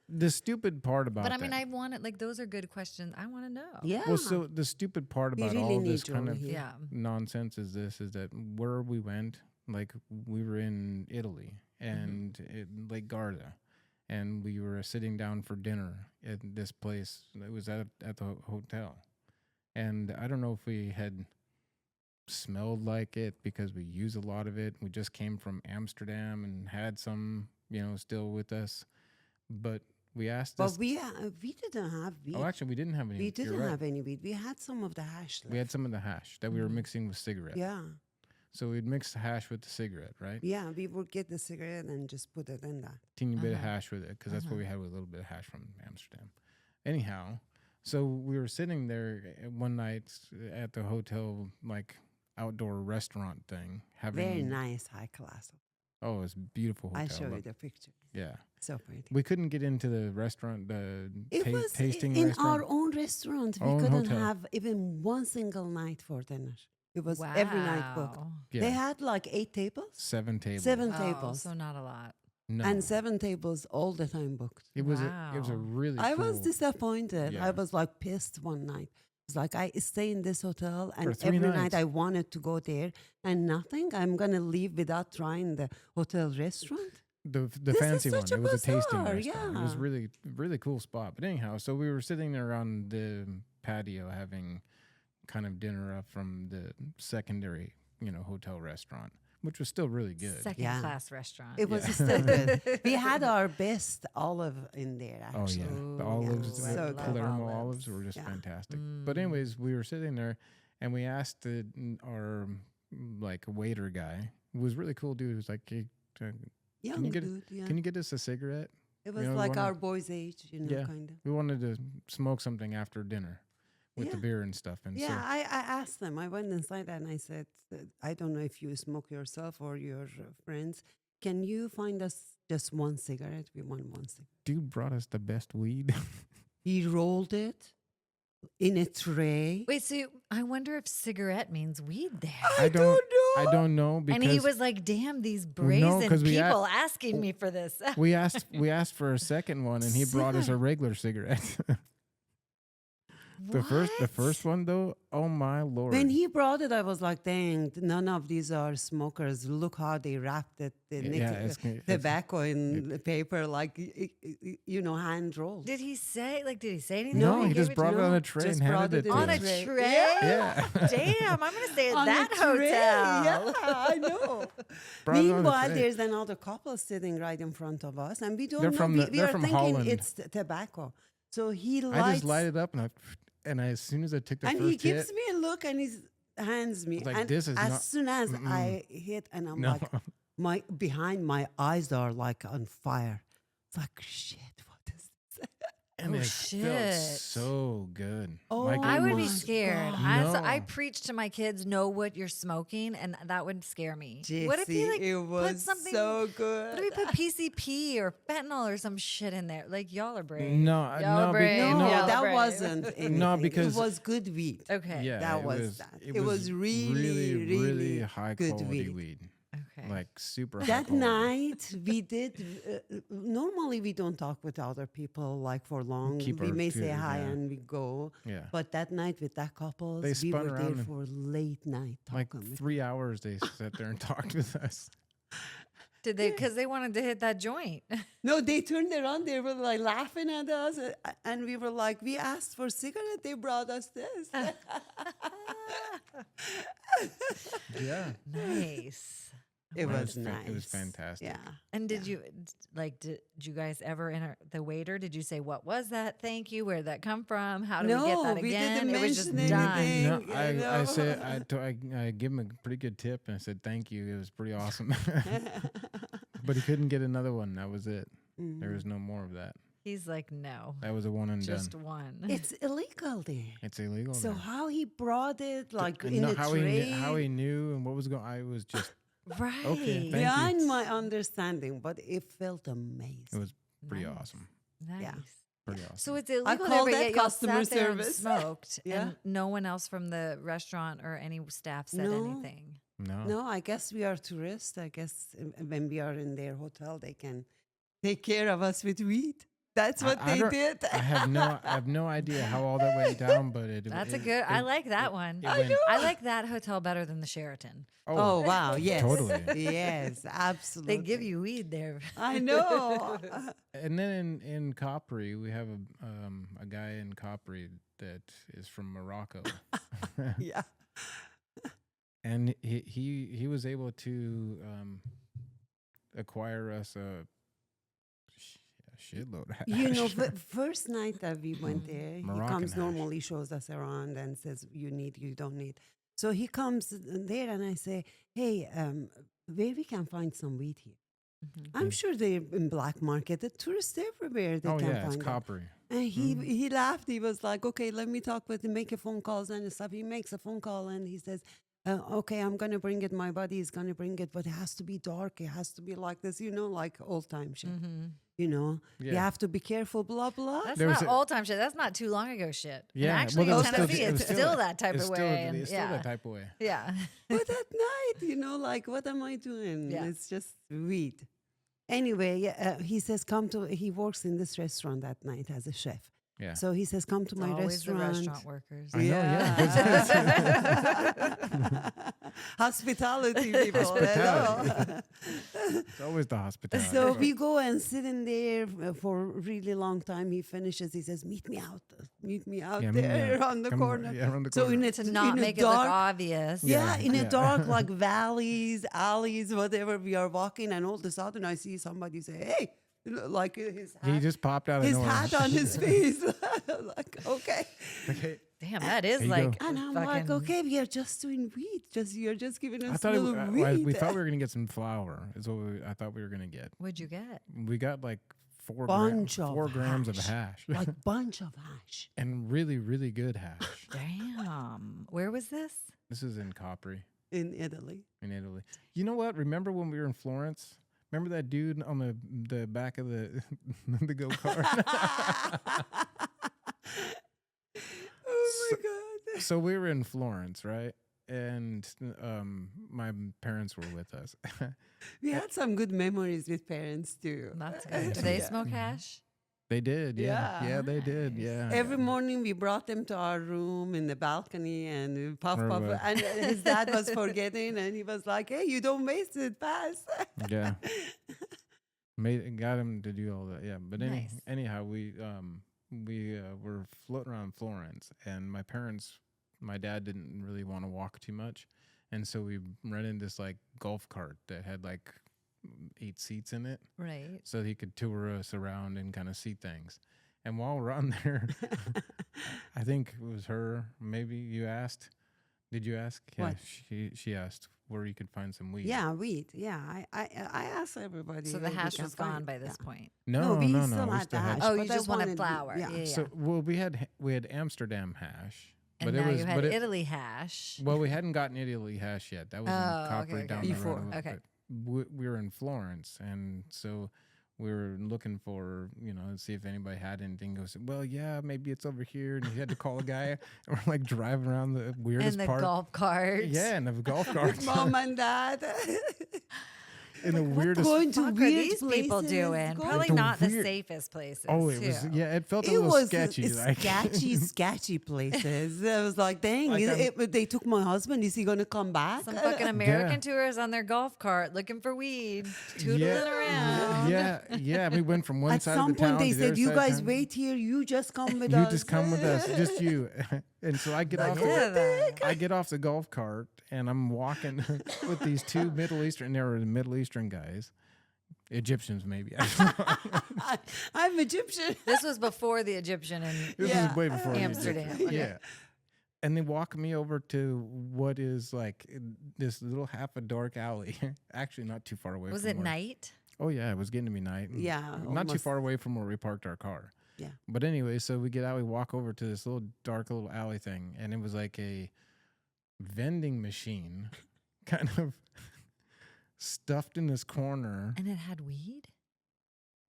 The stupid part about But I mean, that. I want it. Like those are good questions. I want to know. yeah. Well, so the stupid part We about really all need this kind of Joey here. Yeah. nonsense is that where we went, like we were in Italy Mm-hmm. and Lake Garda, and we were sitting down for dinner at this place. It was at the hotel, and I don't know if we had smelled like it because we use a lot of it. We just came from Amsterdam and had some, still with us, but we asked But this. we didn't have weed. Oh, actually, we didn't have any. we you're didn't right. have any weed. We had some of the hash left. We had some of the hash that we were mixing with cigarette. Yeah. So we'd mix the hash with the cigarette, right? Yeah, we would get the cigarette and just put it in that. Teeny bit of hash with it, because that's what we had with a little bit of hash from Amsterdam. Anyhow, so we were sitting there one night at the hotel, like outdoor restaurant thing, having Very nice, high class. Oh, it's a beautiful hotel. I show you look. the picture. Yeah, So pretty. we couldn't get into the restaurant, the It was tasting in restaurant. our own restaurant. We Own couldn't hotel. have even one single night for dinner. It was every night booked. Wow. Yeah. They had like 8 tables, 7 tables. 7 Oh, tables, so not a lot. No. and 7 tables all the time booked. it was a Wow. really I cool. was disappointed. Yeah. I was like pissed one night. It's like I stay in this hotel For and 3 every nights. night I wanted to go there and nothing. I'm gonna leave without trying the hotel restaurant. the This is fancy one. such a It was a tasting bazaar, restaurant. It was yeah. really cool spot. But anyhow, so we were sitting there on the patio having kind of dinner up from the secondary, hotel restaurant, which was still really good. Second Yeah. class restaurant. It was Yeah. still good. We had our best olive in there Oh actually. yeah, the Ooh, olives, yeah. the So good. Palermo Olives, olives were just yeah. fantastic. But anyways, we were sitting there, and we asked our like waiter guy, who was really cool dude. He was like, "Hey, Young you get- dude, yeah. can you get us a cigarette? It was we like wanna- our boys' age, Yeah. kind of. We wanted to smoke something after dinner with the Yeah. beer and stuff." And Yeah, so, I asked them. I went inside and I said, I don't know if you smoke yourself or your friends. Can you find us just one cigarette? We want one cigarette. dude brought us the best weed. He rolled it in a tray. Wait, so I wonder if cigarette means weed there. I don't know. I don't know because And he was like, "Damn, these no, brazen 'cause we people asking me for this." we asked for a second one, and he brought us a regular cigarette. The first one though, oh my lord! When he brought it, I was like, dang, none of these are smokers. Look how they wrapped it, the tobacco in the paper, like, hand rolled. Did he say anything? no, he gave just to brought you? it on a tray Just and brought handed it it in to On a us. tray. tray. Yeah. Damn, I'm gonna stay at On a that tray, hotel. Yeah, I know. Brought it on a Meanwhile, tray. there's another couple sitting right in front of us, and we don't They're know. from we they're are from thinking Holland. it's tobacco. So he lights, I just light it up and as soon as I took the and first he gives hit, me a look, and he hands me. Like, and this is as not- soon as I hit, and I'm No. like, behind my eyes are like on fire. It's like, shit, what is this? and Oh, it shit. felt so good. Oh, Like, I it would be was- scared. God. I No. preach to my kids, know what you're smoking, and that would scare me. What if he Jesse, like it put was something? so What good. if he put PCP or fentanyl or some shit in there? Like y'all are brave. No, Y'all no, are brave. No, No, Y'all are that brave. wasn't anything. because- it was good weed. Okay. Yeah, That it was that. It was really, really high good quality weed. weed. Okay. Like super high That quality. night we did. Normally we don't talk with other people like for long. Keep We our may say tune, hi yeah. and we go. Yeah. But that night with that couple, They we spun were around there and- for late night Like talking. with 3 hours they sat there and talked with us. Did they? Because they wanted to hit that joint. No, they turned around. They were like laughing at us, and we were like, "We asked for cigarette. They brought us this." Yeah. Nice. It Wow. was nice. It was fantastic. Yeah. And did you guys ever enter the waiter? Did you say, "What was that? Thank you. Where did that come from? How do we get that we again?" didn't It was just mention done. anything. No, you I know? said I gave him a pretty good tip and I said thank you. It was pretty awesome. But he couldn't get another one. That was it. There was no more of that. He's like, "No, That was a one and just done. one." It's illegal there. It's illegal. So there. how he brought it, like And in no- a tray? how he knew and what was going. I was just right. Okay, thank you. beyond my understanding, but it felt amazing. it was pretty Nice. awesome. Nice. Yeah. Pretty awesome. So it's illegal there, call but that yet y'all customer sat there and service. smoked, Yeah. and no one else from the restaurant or any staff said No. anything. No, I guess we are tourists. I guess when we are in their hotel, they can take care of us with weed. That's what I they don't- did. I have no idea how all that went down, but That's a good. I like that one. it went- I like that hotel better than the Sheraton. Oh wow! Yes, Totally. Yes, absolutely. They give you weed there. I know. And then in Capri, we have a guy in Capri that is from Morocco, Yeah. and he was able to acquire us a shitload of You know, hash. first night that we went there, he Moroccan comes hash. normally, shows us around and says, you don't need. So he comes there and I say, hey, where we can find some weed here? I'm sure they're in black market. The tourists everywhere, they Oh can yeah, find it's them. Capri. And he laughed. He was like, okay, let me talk with him, make a phone calls and stuff. He makes a phone call and he says, okay, I'm going to bring it. My buddy is going to bring it, but it has to be dark. It has to be like this, like old time shit. You know, you Yeah. have to be careful, blah, blah. That's There was not a- old time shit. That's not too long ago shit. Yeah, And actually, well, in that was Tennessee, it was it's still that type it's of still- way. And It's still yeah, that type of way. yeah. But at night, you know, like, what am I doing? Yeah. It's just weed. Anyway, he says, he works in this restaurant that night as a chef. Yeah. So he says, come to It's my always restaurant. the restaurant workers. I know, Hospitality people. Hospitality. hello. It's always the hospitality. So we go and sit in there for a really long time. He finishes. He says, meet me out Yeah, there on the come corner. Yeah, around the So corner. in To not in make a it look dark, obvious. yeah, in Yeah. a dark, like valleys, alleys, whatever, we are walking, and all of a sudden I see somebody say, hey, like his hat, He just popped out of his nowhere. hat on his face. Like, okay. Okay. Damn, that is There you like. go. And I'm like, fucking- okay, we are just doing weed. You're just giving us I thought little weed. we thought we were gonna get some flour. Is what I thought we were gonna get. What'd you get? We got like 4 Bunch of 4 grams of hash. hash, Like bunch of hash. and really, really good hash. Damn. Where was this? This is in Capri, In Italy. in Italy. You know what? Remember when we were in Florence? Remember that dude on the back of the the go kart? Oh my God. So we were in Florence, right? And my parents were with us. We had some good memories with parents too. That's good. Do they smoke hash? They did, yeah. Yeah. Yeah, they did, yeah. Every morning we brought them to our room in the balcony and we puff. Right. And his dad was forgetting and he was like, hey, you don't waste it, pass. Yeah. Got him to do all that. Yeah. But Nice. anyhow, we were floating around Florence, and my dad didn't really want to walk too much, and so we rented this like golf cart that had like 8 seats in it, Right. so he could tour us around and kind of see things. And while we're on there, I think it was her. Maybe you asked. Did you ask? Yeah, What? she asked where you could find some weed. Yeah, weed. Yeah, I asked everybody. So the where we hash can was find gone it. by this Yeah. point. No, we no, still we had still the had. hash. Oh, but you they just wanted wanted flour. yeah. Yeah, yeah. So well, we had Amsterdam hash, And but now it was you had but it, Italy hash. well, we hadn't gotten Italy hash yet. That was Oh, in Capri okay, down okay. the Before, road. okay. But we were in Florence, and so we were looking for, see if anybody had anything. Goes, well, yeah, maybe it's over here, and you had to call a guy. And we're like driving around the weirdest And the part. golf cart. Yeah, and the golf cart. Mom and dad. in the weirdest. going to What are weird these people places, doing? going Probably to not the weird- safest places. Oh, it was. too. Yeah, it felt a It little was sketchy. Like sketchy places. I was like, dang, Like they took my husband. Is he going to come back? Some fucking American tourists on their golf cart looking for weed, tootling around. Yeah. We went from one At side some of the town point, they to the said, other you side of guys town. wait here. You just come with You us. just come with us, just you. And so I get off. I get off the golf cart and I'm walking with these 2 Middle Eastern. They were the Middle Eastern guys, Egyptians maybe. I'm Egyptian. This was before the Egyptian and This Yeah. was way before the Amsterdam. Egyptians. Okay. Yeah. And they walk me over to what is like this little half a dark alley. Actually, not too far away. was from it where- night? Oh yeah, it was getting to be night. and Yeah, not too almost. far away from where we parked our car. Yeah. But anyway, so we get out, we walk over to this little dark little alley thing, and it was like a vending machine, kind of stuffed in this corner, And it had weed?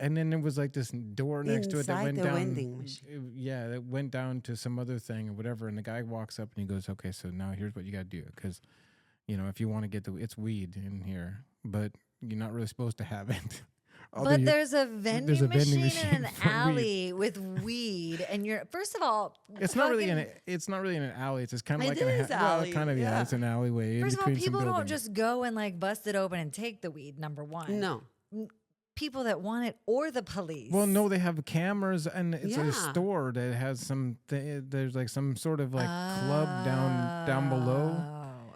and then there was like this door next to it that Inside went the down. vending machine. Yeah, that went down to some other thing or whatever. And the guy walks up and he goes, "Okay, so now here's what you got to do, because if you want to get it's weed in here, but you're not really supposed to have it." Although But you- there's a vending vending machine in machine an for weed. alley with weed, and you're first of all, It's not really fucking- it's not really in an alley. It's just kind of It like in a is alley, kind of yeah. it's an alleyway. in First of all, between some people don't buildings. just go and like bust it open and take the weed. Number one, No. people that want it or the police. Well, no, they have cameras, and it's a Yeah. store that has some. There's like some sort of like club down below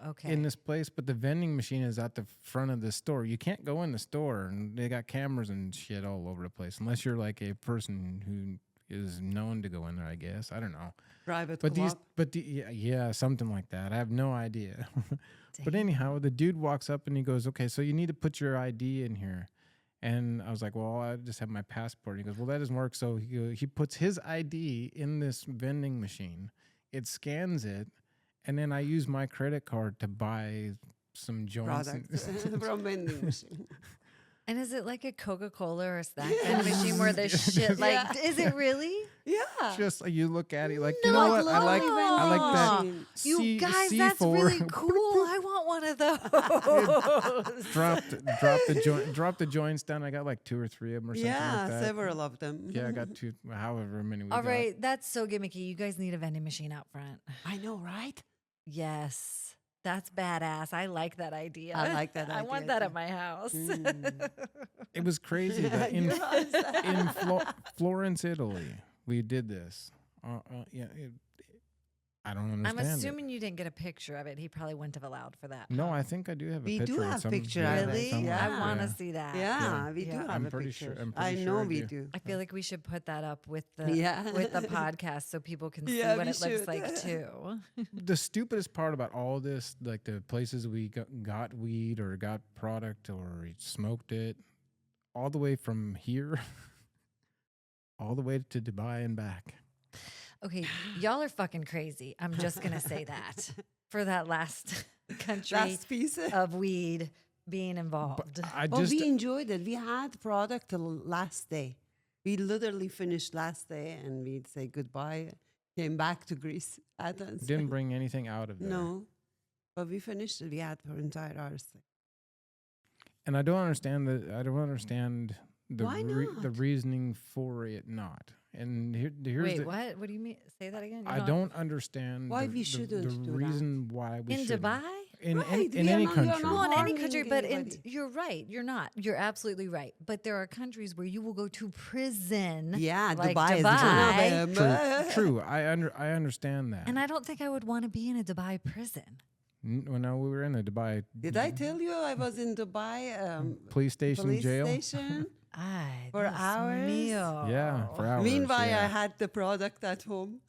Oh, okay. in this place, but the vending machine is at the front of the store. You can't go in the store, and they got cameras and shit all over the place, unless you're like a person who is known to go in there. I guess I don't know. Private But club. yeah, something like that. I have no idea. But Dang. anyhow, the dude walks up and he goes, "Okay, so you need to put your ID in here." And I was like, "Well, I just have my passport." He goes, "Well, that doesn't work." So he puts his ID in this vending machine. It scans it, and then I use my credit card to buy some joints. Products from vending machine. And is it like a Coca-Cola or a snack vending machine where there's shit like, Yeah. is it really? Yeah. Just you look at it like, No, you know what? like I like that. machine. You guys, that's C4. really cool. I want one of those. Drop the joints down. I got like 2 or 3 of them or something Yeah, like that. several of them. Yeah, I got 2, however many we All got. right, that's so gimmicky. You guys need a vending machine out front. I know, right? Yes. That's badass. I like that idea. I like that I want idea that too. at my house. It was crazy that in Florence, Italy, we did this. I don't understand. I'm assuming you didn't get a picture of it. He probably wouldn't have allowed for that. No, I think I do have a We picture. do of have some picture video of it. Really? somewhere. I want to Yeah. see that. Yeah, we do Yeah. have I'm a pretty picture. sure- I'm I pretty know sure I we do. do. I feel like we should put that up with the Yeah. with the podcast so people can see Yeah, what we it looks should. like too. The stupidest part about all this, like the places we got weed or got product or smoked it, all the way from here, all the way to Dubai and back. Okay, y'all are fucking crazy. I'm just gonna say that for that last country Last piece. of weed being involved. I Oh, just we enjoyed it. We had product till last day. We literally finished last day and we'd say goodbye. Came back to Greece, Athens. didn't bring anything out of there. No, but we finished it. We had our entire hours. And I don't understand the Why the not? reasoning for it not. And here's Wait, the, what? What do you mean? Say that again. You I don't understand Why the, we the- shouldn't the do that. reason why we in shouldn't. Dubai? In Right, in we are any not- country. you're not Well, in any harming country, but anybody. you're right. You're not. You're absolutely right. But there are countries where you will go to prison. Yeah, like Dubai is Dubai. one of them. True. I understand that. And I don't think I would want to be in a Dubai prison. When we were in a Dubai Did I tell you I was in Dubai? police station Police jail. station. Ay, For Dios hours? mío. Yeah, for hours. Meanwhile, yeah. I had the product at home.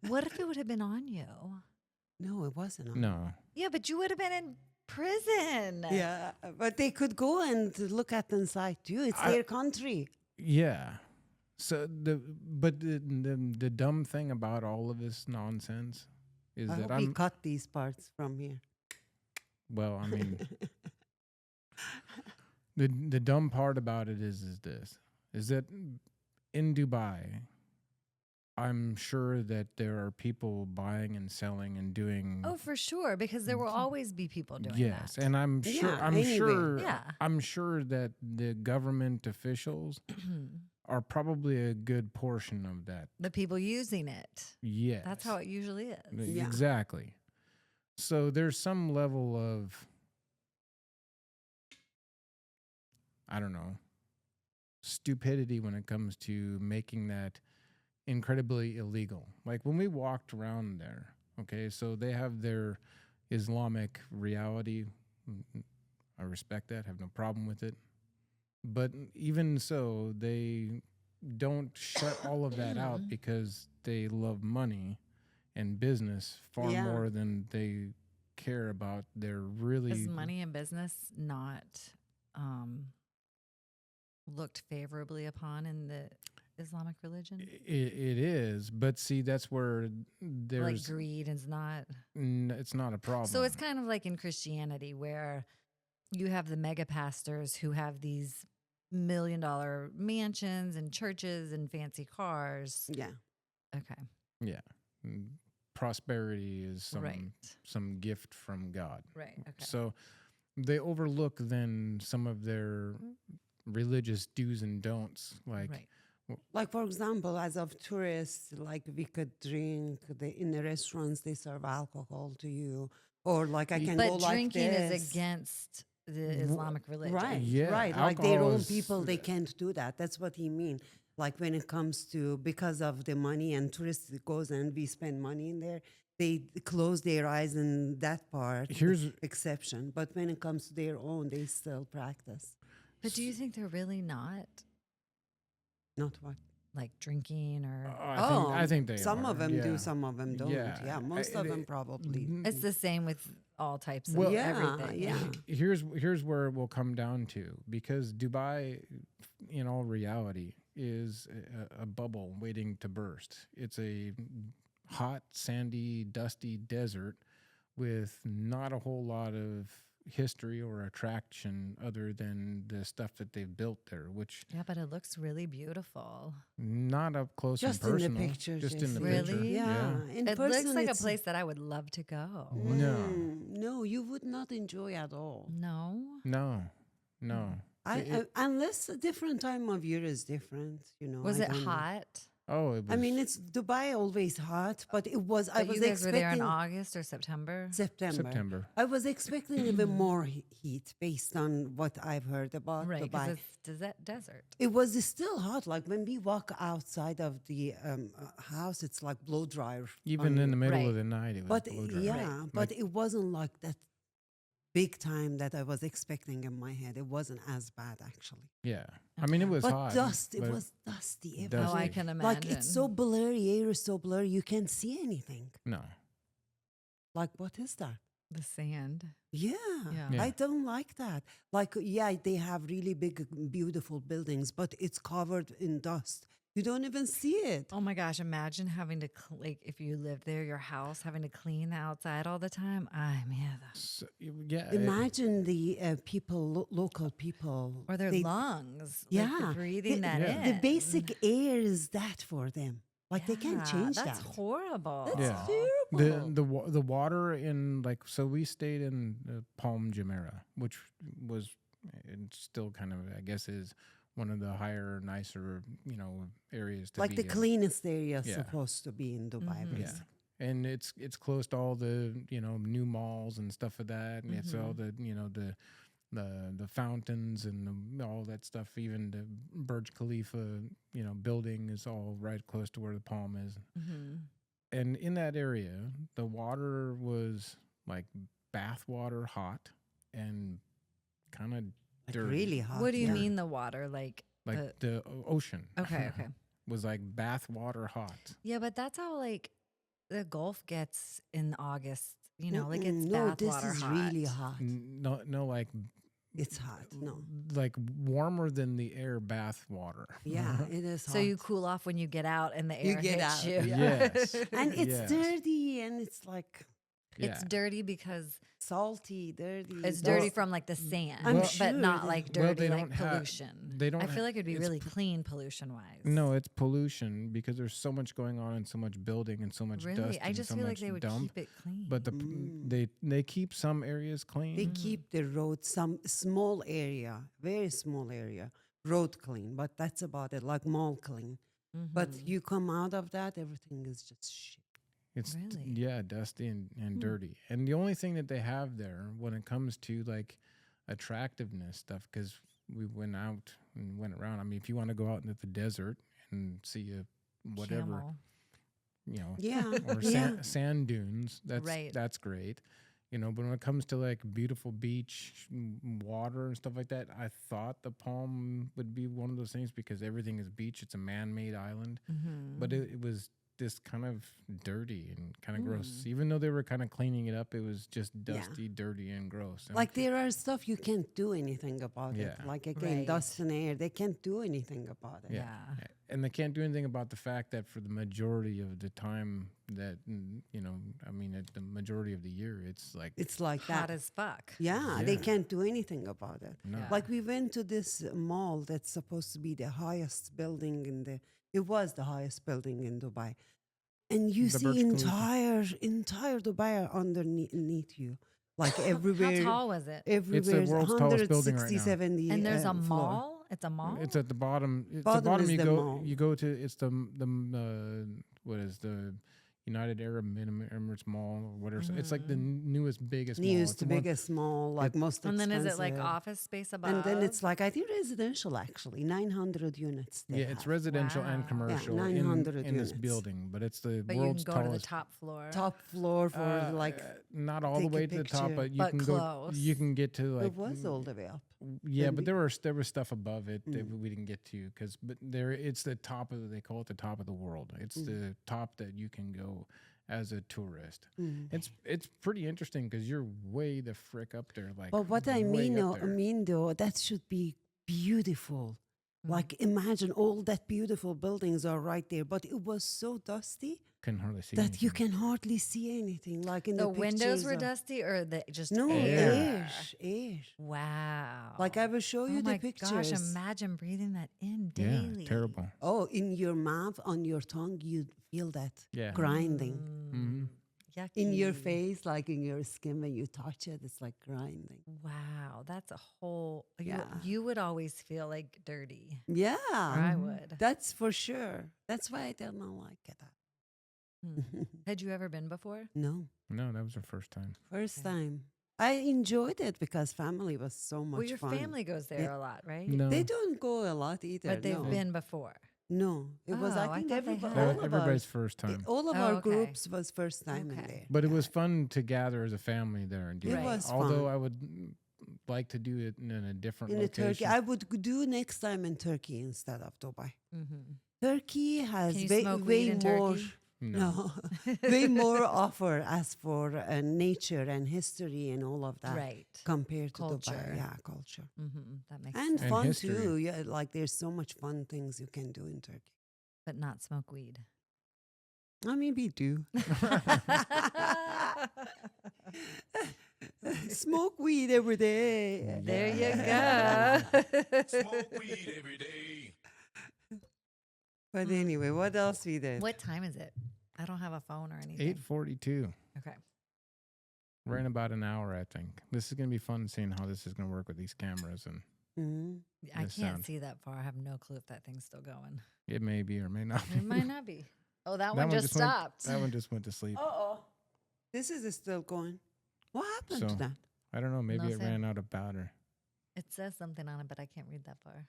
What if it would have been on you? No, it wasn't. on. No. Yeah, but you would have been in prison. Yeah, but they could go and look at inside too. It's I- their country. Yeah. So the dumb thing about all of this nonsense is I that hope we I'm cut these parts from here. well, I mean the dumb part about it is that in Dubai, I'm sure that there are people buying and selling and doing Oh, for sure, because there will always be people doing yes, that. and I'm sure Yeah, I'm anyway. sure Yeah. I'm sure that the government officials are probably a good portion of that. The people using it. Yes. That's how it usually is. Yeah. Exactly. So there's some level of, I don't know, stupidity when it comes to making that incredibly illegal. Like when we walked around there, okay, so they have their Islamic reality. I respect that, have no problem with it. But even so, they don't shut all of that out because they love money and business far Yeah. more than they care about their really Is money and business not looked favorably upon in the Islamic religion? It is, but see, that's where Like there's greed is not. it's not a problem. So it's kind of like in Christianity where you have the mega pastors who have these $1 million mansions and churches and fancy cars. Yeah. Okay. yeah. Mm, prosperity is Right. some gift from God. Right. Okay. So they overlook then some of their religious do's and don'ts, like right. Like, for example, as of tourists, like we could drink, in the restaurants, they serve alcohol to you. Or like I can go But like drinking this. is against the Islamic religion. Right, Yeah, right. Like their alcohol own is- people, they can't do that. That's what he mean. Like when it comes to, because of the money and tourists goes and we spend money in there, they close their eyes in that part, Here's- exception. But when it comes to their own, they still practice. But do you think they're really not Not what? like drinking or? I think they some are, of them yeah. do, some of them don't. Yeah. Yeah, most of them It- probably. It's the same with all types of Well, yeah, everything. yeah. Here's where it will come down to, because Dubai, in all reality, is a bubble waiting to burst. It's a hot, sandy, dusty desert with not a whole lot of history or attraction other than the stuff that they've built there, which Yeah, but it looks really beautiful. not up close Just and in the personal. picture, Just in the Jesse. picture. Really? Yeah. In It looks person, like a it's- place that I would love to go. No. No, you would not enjoy at all. No. No. Unless a different time of year is different, Was I it don't know. hot? Oh, it was. I mean, it's Dubai always hot, but it was. I But was you guys were there in expecting August or September? September. I was expecting even more heat based on what I've heard about Right, because Dubai. it's desert. It was still hot. Like when we walk outside of the house, it's like blow dryer. even on in the you. middle Right. of the night, it was But blow dry. yeah, but it wasn't like that big time that I was expecting in my head. It wasn't as bad actually. Yeah. I mean, it was But hot. dust, it but was dusty. Dusty. everywhere. Oh, I can imagine. Like it's so blurry, air is so blurry, you can't see anything. No. Like what is that? The sand. Yeah, Yeah. I don't like that. Like, yeah, they have really big, beautiful buildings, but it's covered in dust. You don't even see it. Oh my gosh, imagine having to, like, if you lived there, your house, having to clean the outside all the time. Ay, mierda. So, yeah. Imagine the people, local people. Or their they- lungs. Yeah, Like breathing that yeah. in. The basic air is that for them. Like they can't Yeah, change that's that. horrible. That's Yeah. terrible. the water in, like, so we stayed in Palm Jumeirah, which was, it's still kind of, I guess, is one of the higher, nicer, areas to Like be the in. cleanest area Yeah. supposed to be in Dubai. Mhm. Yeah. Basically. And it's close to all the new malls and stuff of that, and it's all the the fountains and all that stuff. Even the Burj Khalifa building is all right close to where the Palm is. Mm-hmm. And in that area, the water was like bath water hot and kind of Like dirty. really hot. What do you yeah. mean the water? Like The ocean. okay, okay. was like bath water hot. Yeah, but that's how like the Gulf gets in August. Like it's no, bath this water is hot. really hot. No, like It's hot. No. like warmer than the air bath water. Yeah, it is hot. So you cool off when you get out and the You air get hits out, you. yeah. Yes. And it's Yes. dirty and it's like It's Yeah. dirty because salty, dirty. it's That's- dirty from like the sand, I'm but sure not they- like Well, dirty they like don't have- pollution. they don't I feel ha- like it'd be it's really clean pollution wise. No, it's pollution because there's so much going on and so much building and so much really. dust. I and just so feel like much they would dump. keep it clean. But they keep some areas clean. They keep the road, some small area, very small area, road clean, but that's about it, like mall clean. But Mhm. you come out of that, everything is just shit. It's Really? yeah, dusty and dirty. And the only thing that they have there when it comes to like attractiveness stuff, because we went out and went around. I mean, if you want to go out into the desert and see a whatever, Camel. Yeah. or yeah. sand dunes, Right. that's great. But when it comes to like beautiful beach, water and stuff like that, I thought the Palm would be one of those things because everything is beach. It's a man-made island, Mhm. but it was just kind of dirty and kind of gross. Even though they were kind of cleaning it up, it was just dusty, dirty, and gross. And Like there are stuff you can't do anything about Yeah. it. Like again, Right. dust and air, they can't do anything about it. yeah. Yeah. And they can't do anything about the fact that for the majority of the time that at the majority of the year, it's like It's like Hot that. as fuck. Yeah, they Yeah. can't do anything about it. no. Yeah. Like we went to this mall that's supposed to be the highest building it was the highest building in Dubai. And you The see Burj Khalifa. entire Dubai underneath you. Like How everywhere. tall was it? Everywhere. world's tallest building right now. 70. And there's a floor. mall. It's a mall. It's at the bottom. It's Bottom the bottom. is You the go. mall. You go to. It's the what is the United Arab Emirates Mall or whatever. So it's like the newest, biggest mall. Newest, It's the one- biggest mall, like most and then is it like expensive. office space above? And then it's like, I think residential actually, 900 units. they Yeah, it's have. residential and Wow. commercial 900 in this units. building, but it's the but you can world's go to the tallest. top floor. Top floor for like, Not all the take a way to the top, picture. but you But can close. go. You can get to like. it was all the way up. Yeah, and but there was stuff above it Mm. that we didn't get to but it's the top of they call it the top of the world. It's Mm. the top that you can go as a tourist. Mm. It's pretty interesting because you're way the frick up there. Like, But what I way mean, up there. though, that should be beautiful. Like imagine all that beautiful buildings are right there, but it was so dusty Couldn't hardly see that you anything. can hardly see anything. Like in The the windows pictures were of- dusty, or the just No, air. air. Wow. Like I will show you oh the my pictures. gosh! Imagine breathing that in Yeah, daily. terrible. Oh, in your mouth, on your tongue, you feel that Yeah. grinding. Mhm. Yucky. In your face, like in your skin, when you touch it, it's like grinding. Wow, that's a whole. Yeah. You would always feel like dirty. Yeah, Or I would. that's for sure. That's why I don't like it. Had you ever been before? No, No, that was our first time. first Okay. time. I enjoyed it because family was so much Well, your fun. family goes there a lot, right? No, They don't go a lot either. But they've no. been before. No, it was. Oh, I I think thought they everybody, had. all that of everybody's our, first time. all of Oh, our okay. groups was first time in Okay. there. But it was fun to gather as a family there and do It it. was Although fun. I would like to do it in a different In the location. Turkey, I would do next time in Turkey instead of Dubai. Mm-hmm. Turkey has Can you way, smoke way weed in more. Turkey? No, way more offer as for nature and history and all of that Right. compared to Culture. Dubai. Yeah, culture Mm-hmm. That makes and sense. fun history. too. Yeah, like there's so much fun things you can do in Turkey. But not smoke weed. I maybe do. Smoke weed every day. There you go. Smoke weed every day. But anyway, what else we did? What time is it? I don't have a phone or anything. 8:42. Okay. We're in about an hour, I think. This is going to be fun seeing how this is going to work with these cameras, and Mhm. I The can't sound. see that far. I have no clue if that thing's still going. it may be or may not. It might not be. Oh, that, That one just went- stopped. that one just went to sleep. Uh-oh. This is still going. What happened to So- that? I don't know. Maybe it Nothing. ran out of battery. It says something on it, but I can't read that far.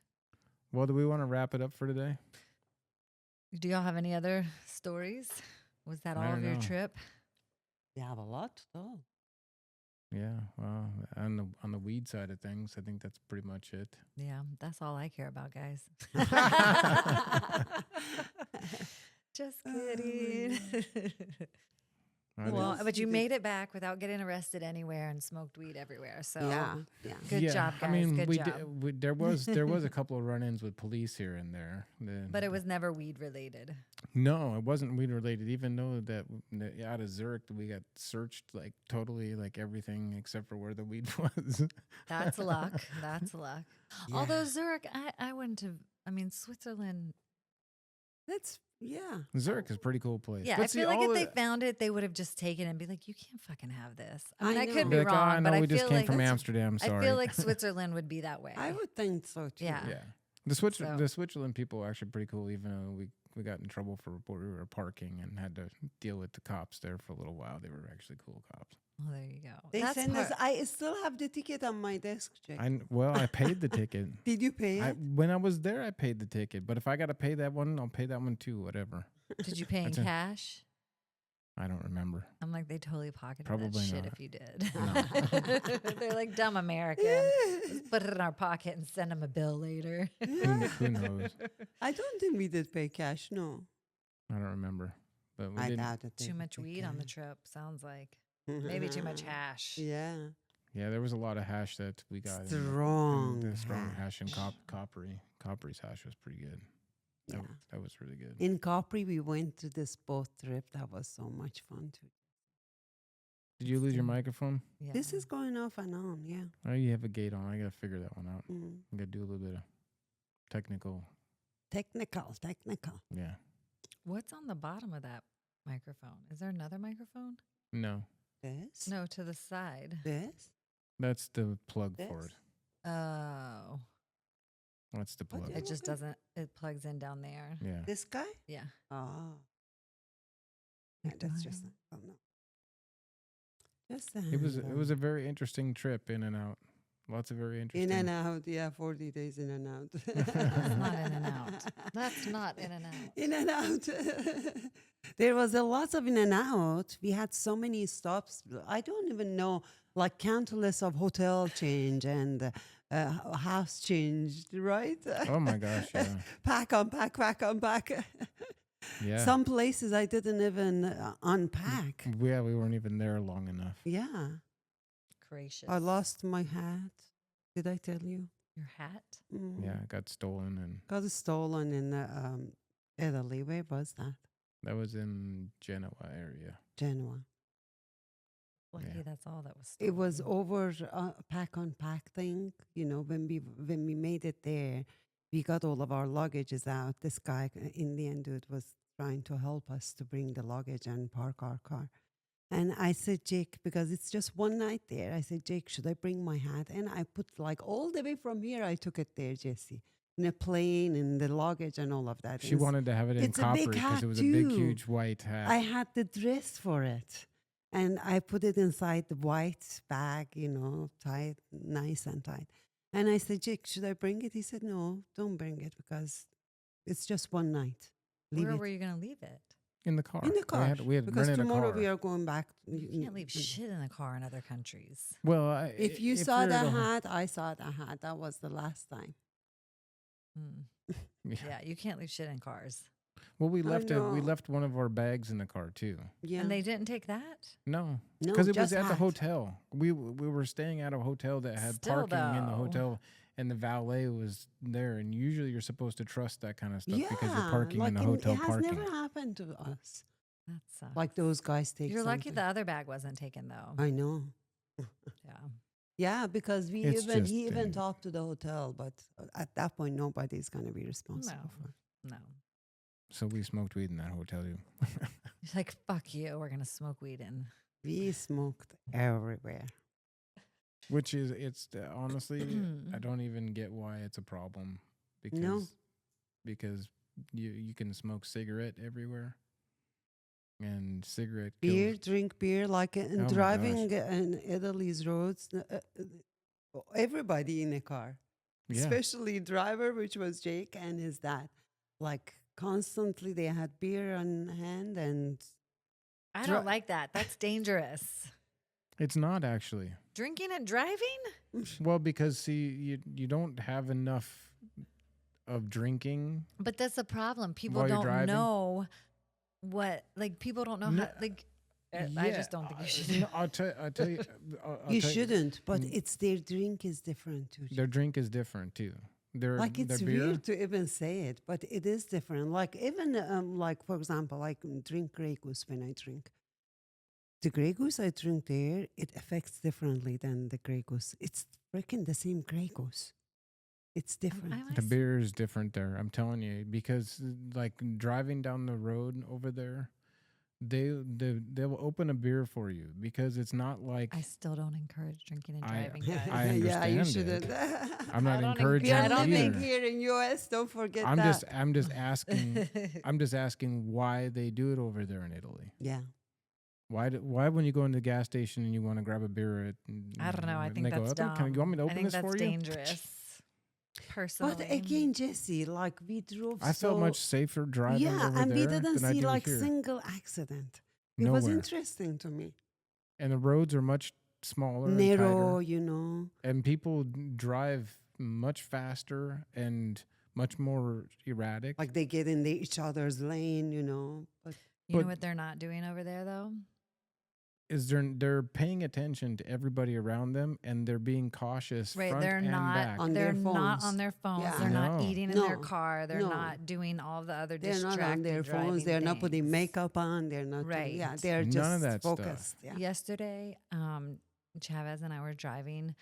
Well, do we want to wrap it up for today? Do y'all have any other stories? Was that I all of don't your know. trip? You have a lot though. Yeah. Well, on the weed side of things, I think that's pretty much it. Yeah, that's all I care about, guys. Just kidding. I well, else but you you did? made it back without getting arrested anywhere and smoked weed everywhere. So Yeah. good job, guys. I mean, good we job. there was a couple of run-ins with police here and there. But it was never weed related. No, it wasn't weed related. Even though that out of Zurich we got searched like totally, like everything except for where the weed was. That's luck. That's luck. Yeah. Although Zurich, I went to, I mean, Switzerland. That's yeah. Zurich is a pretty cool place. Yeah, But I see, feel like all if of they the- found it, they would have just taken it and be like, you can't fucking have this. I mean, I I know. could be be like, wrong, I know but I we just feel came like from Amsterdam. I Sorry. feel like Switzerland would be that way. I would think so too. Yeah. Yeah. So- The Switzerland people are actually pretty cool, even though we got in trouble for we were parking and had to deal with the cops there for a little while. They were actually cool cops. Well, there you go. They That's send us. part- I still have the ticket on my desk, Jake. I paid the ticket. Did you pay it? When I was there, I paid the ticket. But if I got to pay that one, I'll pay that one too. Whatever. Did you pay in That's it. cash? I don't remember. I'm like, they totally pocketed Probably that shit not. if you did. They're like, dumb American. Let's put it in our pocket and send them a bill later. Who knows? I don't think we did pay cash. No, I don't remember. But we I didn't. doubt it. Too much weed on the trip, sounds like. Maybe too much hash. Yeah, Yeah, there was a lot of hash that we got. in strong. the strong hash and hash. coppery. Coppery's hash was pretty good. Yeah. That was really good. In Capri, we went to this boat trip. That was so much fun too. Did you lose your microphone? Yeah. This is going off and on. Yeah. Oh, you have a gate on. I gotta figure that one out. Mm. I gotta do a little bit of technical. Technical. Yeah. What's on the bottom of that microphone? Is there another microphone? No, This. No, to the side. This. that's the plug for This? it. Oh. That's the What plug. did It just Okay. doesn't, it plugs in down there. Yeah. This guy. Yeah. Oh. Yeah, that's just. Mine. Oh no. Just. It was a very interesting trip in and out. Lots of very interesting. in and out. Yeah, 40 days in and out. That's not in and out. That's not in and out. In and out. There was a lot of in and out. We had so many stops. I don't even know, like countless of hotel change and house changed, right? Oh my gosh! Yeah. Pack, unpack, pack, unpack. Yeah. Some places I didn't even unpack. Yeah, we weren't even there long enough. Yeah. Gracious. I lost my hat. Did I tell you? Your hat? Yeah, it got stolen, and Got stolen in Italy. Where was that? that was in Genoa area. Genoa. Lucky Yeah. that's all that was It was stolen. over pack on pack thing. You know, when we made it there, we got all of our luggages out. This guy, Indian dude, was trying to help us to bring the luggage and park our car. And I said, Jake, because it's just one night there, I said, Jake, should I bring my hat? And I put like all the way from here, I took it there, Jesse, in a plane and the luggage and all of that. She wanted to have it in it's a big copper because hat it was a big, too. huge white hat. I had the dress for it. And I put it inside the white bag, you know, tight, nice and tight. And I said, Jake, should I bring it? He said, no, don't bring it because it's just one night. Leave Where it were you going to leave it? in the car. in the car. We had because rented tomorrow a car. we are going back. You can't leave shit in the car in other countries. Well, If you saw we're the at a- hat, I saw the hat. That was the last time. Hmm. Yeah, you can't leave shit in cars. Well, we I know. left one of our bags in the car too. Yeah. And they didn't take that? No, No, because it was just at the hat. hotel. We were staying at a hotel that had Still, parking in the though. hotel, and the valet was there. And usually, you're supposed to trust that kind of stuff because you're Yeah, parking like in the hotel it has parking. never happened to us. That sucks. Like those guys take. You're lucky something. the other bag wasn't taken, though. I know. Yeah. Yeah, because It's just, he even uh, talked to the hotel, but at that point nobody's gonna be responsible No. for it. No. So we smoked weed in that hotel too. You're like, fuck you. We're going to smoke weed in. We smoked everywhere. Which is, honestly, I don't even get why it's a problem because No. because you can smoke cigarette everywhere, and cigarette Beer, kills. drink beer, like in Oh my driving in Italy's roads. Everybody in a car, Yeah, especially driver, which was Jake and his dad. Like constantly, they had beer on hand, and I Dri- don't like that. That's dangerous. it's not actually. Drinking and driving? Well, because see, you don't have enough of drinking. But that's the problem. People While you're don't driving? know what, like, people don't know No, how, like, I just don't think you should. No, I'll tell you. I'll you tell shouldn't. But Mm. it's their drink is different too. Their drink is different too. Like it's their beer. weird to even say it, but it is different. Like even like for example, like drink Grey Goose when I drink. The Grey Goose I drink there, it affects differently than the Grey Goose. It's freaking the same Grey Goose. It's different. The beer is different there. I'm telling you, because like driving down the road over there, they'll open a beer for you because it's not like I still don't encourage drinking and I- driving, guys. I yeah, you understand it. shouldn't. I'm not I don't encouraging We are I don't either. living here in US. Don't forget I'm that. just asking. I'm just asking why they do it over there in Italy. Yeah. Why when you go into the gas station and you want to grab a beer at I don't know. I and think they that's go, dumb. Can you want me to I open think this that's for you? dangerous. Personally. But again, Jesse, like we drove I felt so- much safer driving Yeah, over and there we didn't than I see do like here. single accident. It was Nowhere. interesting to me. And the roads are much smaller, and Narrow, tighter, you know. and people drive much faster and much more erratic. Like they get in each other's lane, you know. But You know but- what they're not doing over there, though? Is they're paying attention to everybody around them, and they're being cautious. Right, front they're and not back. On they're their not phones. on their phones. Yeah. They're not No. eating in their No. car. They're No. not doing all the other they're not distracted on their phones. driving They're not putting things. makeup on. They're not. Yeah, Right. they're None just of that stuff. focused. Yeah. Yesterday, Chavez and I were driving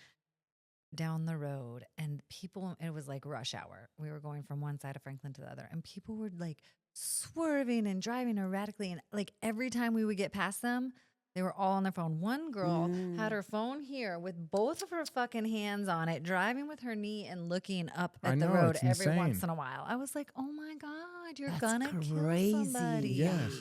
down the road, and people, it was like rush hour. We were going from one side of Franklin to the other, and people were like swerving and driving erratically. And like every time we would get past them, they were all on their phone. One girl had her phone here with both of her fucking hands on it, driving with her knee and looking up I at the know, road it's every once insane. in a while. I was like, oh my God, you're That's gonna crazy. kill somebody. Yes.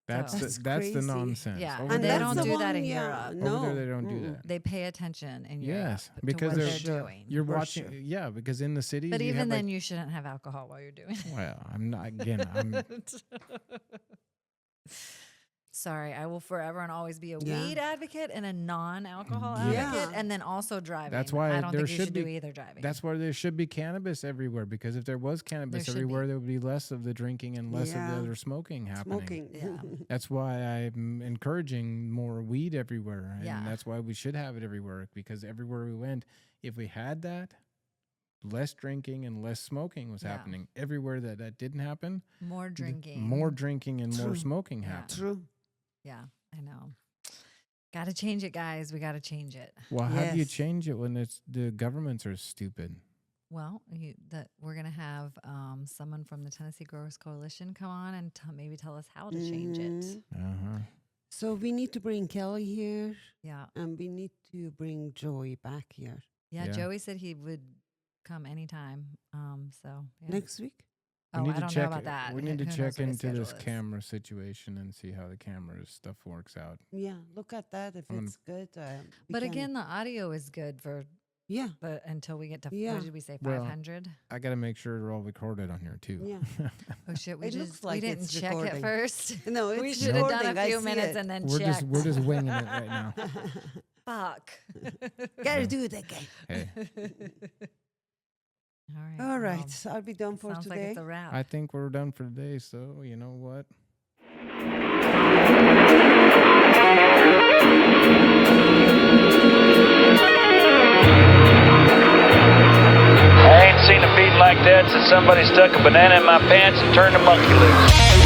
That's That's the, that's the crazy. nonsense. Yeah, Over and they there- don't the do that in one, yeah, Europe. No. Over there, they don't do Mm-mm. that. They pay attention in Yes, Europe because to what they're- they're Sure. doing. You're For watching, sure. yeah, because in the cities, But you even have, then, like, you shouldn't have alcohol while you're doing it. well, I'm not again. I'm Sorry, I will forever and always be a Yeah. weed advocate and a non-alcohol Yeah. advocate, and then also driving. That's why I don't there think you should should do be- either driving. That's why there should be cannabis everywhere. Because if there was cannabis should be. everywhere, there would be less of the drinking and less of Yeah. the other smoking happening. Smoking. Yeah. That's why I'm encouraging more weed everywhere, and Yeah. that's why we should have it everywhere. Because everywhere we went, if we had that, less drinking and less smoking was happening. Everywhere that didn't happen, More drinking. more drinking and more True. smoking Yeah. happened. True. Yeah, I know. Got to change it, guys. We got to change it. Well, how do you Yes. change it when it's the governments are stupid? Well, we're going to have someone from the Tennessee Growers Coalition come on and maybe tell us how to change it. Mm. Uh-huh. So we need to bring Kelly here, Yeah. and we need to bring Joey back here Yeah. Yeah. Joey said he would come anytime. So, yeah. next week. Oh, I don't know about that. We need to Who knows check what his into this schedule is. camera situation and see how the camera stuff works out. Yeah, look at that. If I'm it's good. we But can- again, the audio is good for yeah, until we get to, Yeah. what did we say, Well, 500? I got to make sure they're all recorded on here too. yeah. Oh, shit. We It looks just like we didn't it's check recording. it first. No, it's We should have done recording. a I few see minutes it. and then we're checked. just winging it right now. Fuck. Gotta do it again. Hey, All right. All well, right, I'll be done for sounds like today. it's a wrap. I think we're done for today. So you know what? I ain't seen a beat like that since somebody stuck a banana in my pants and turned the monkey loose.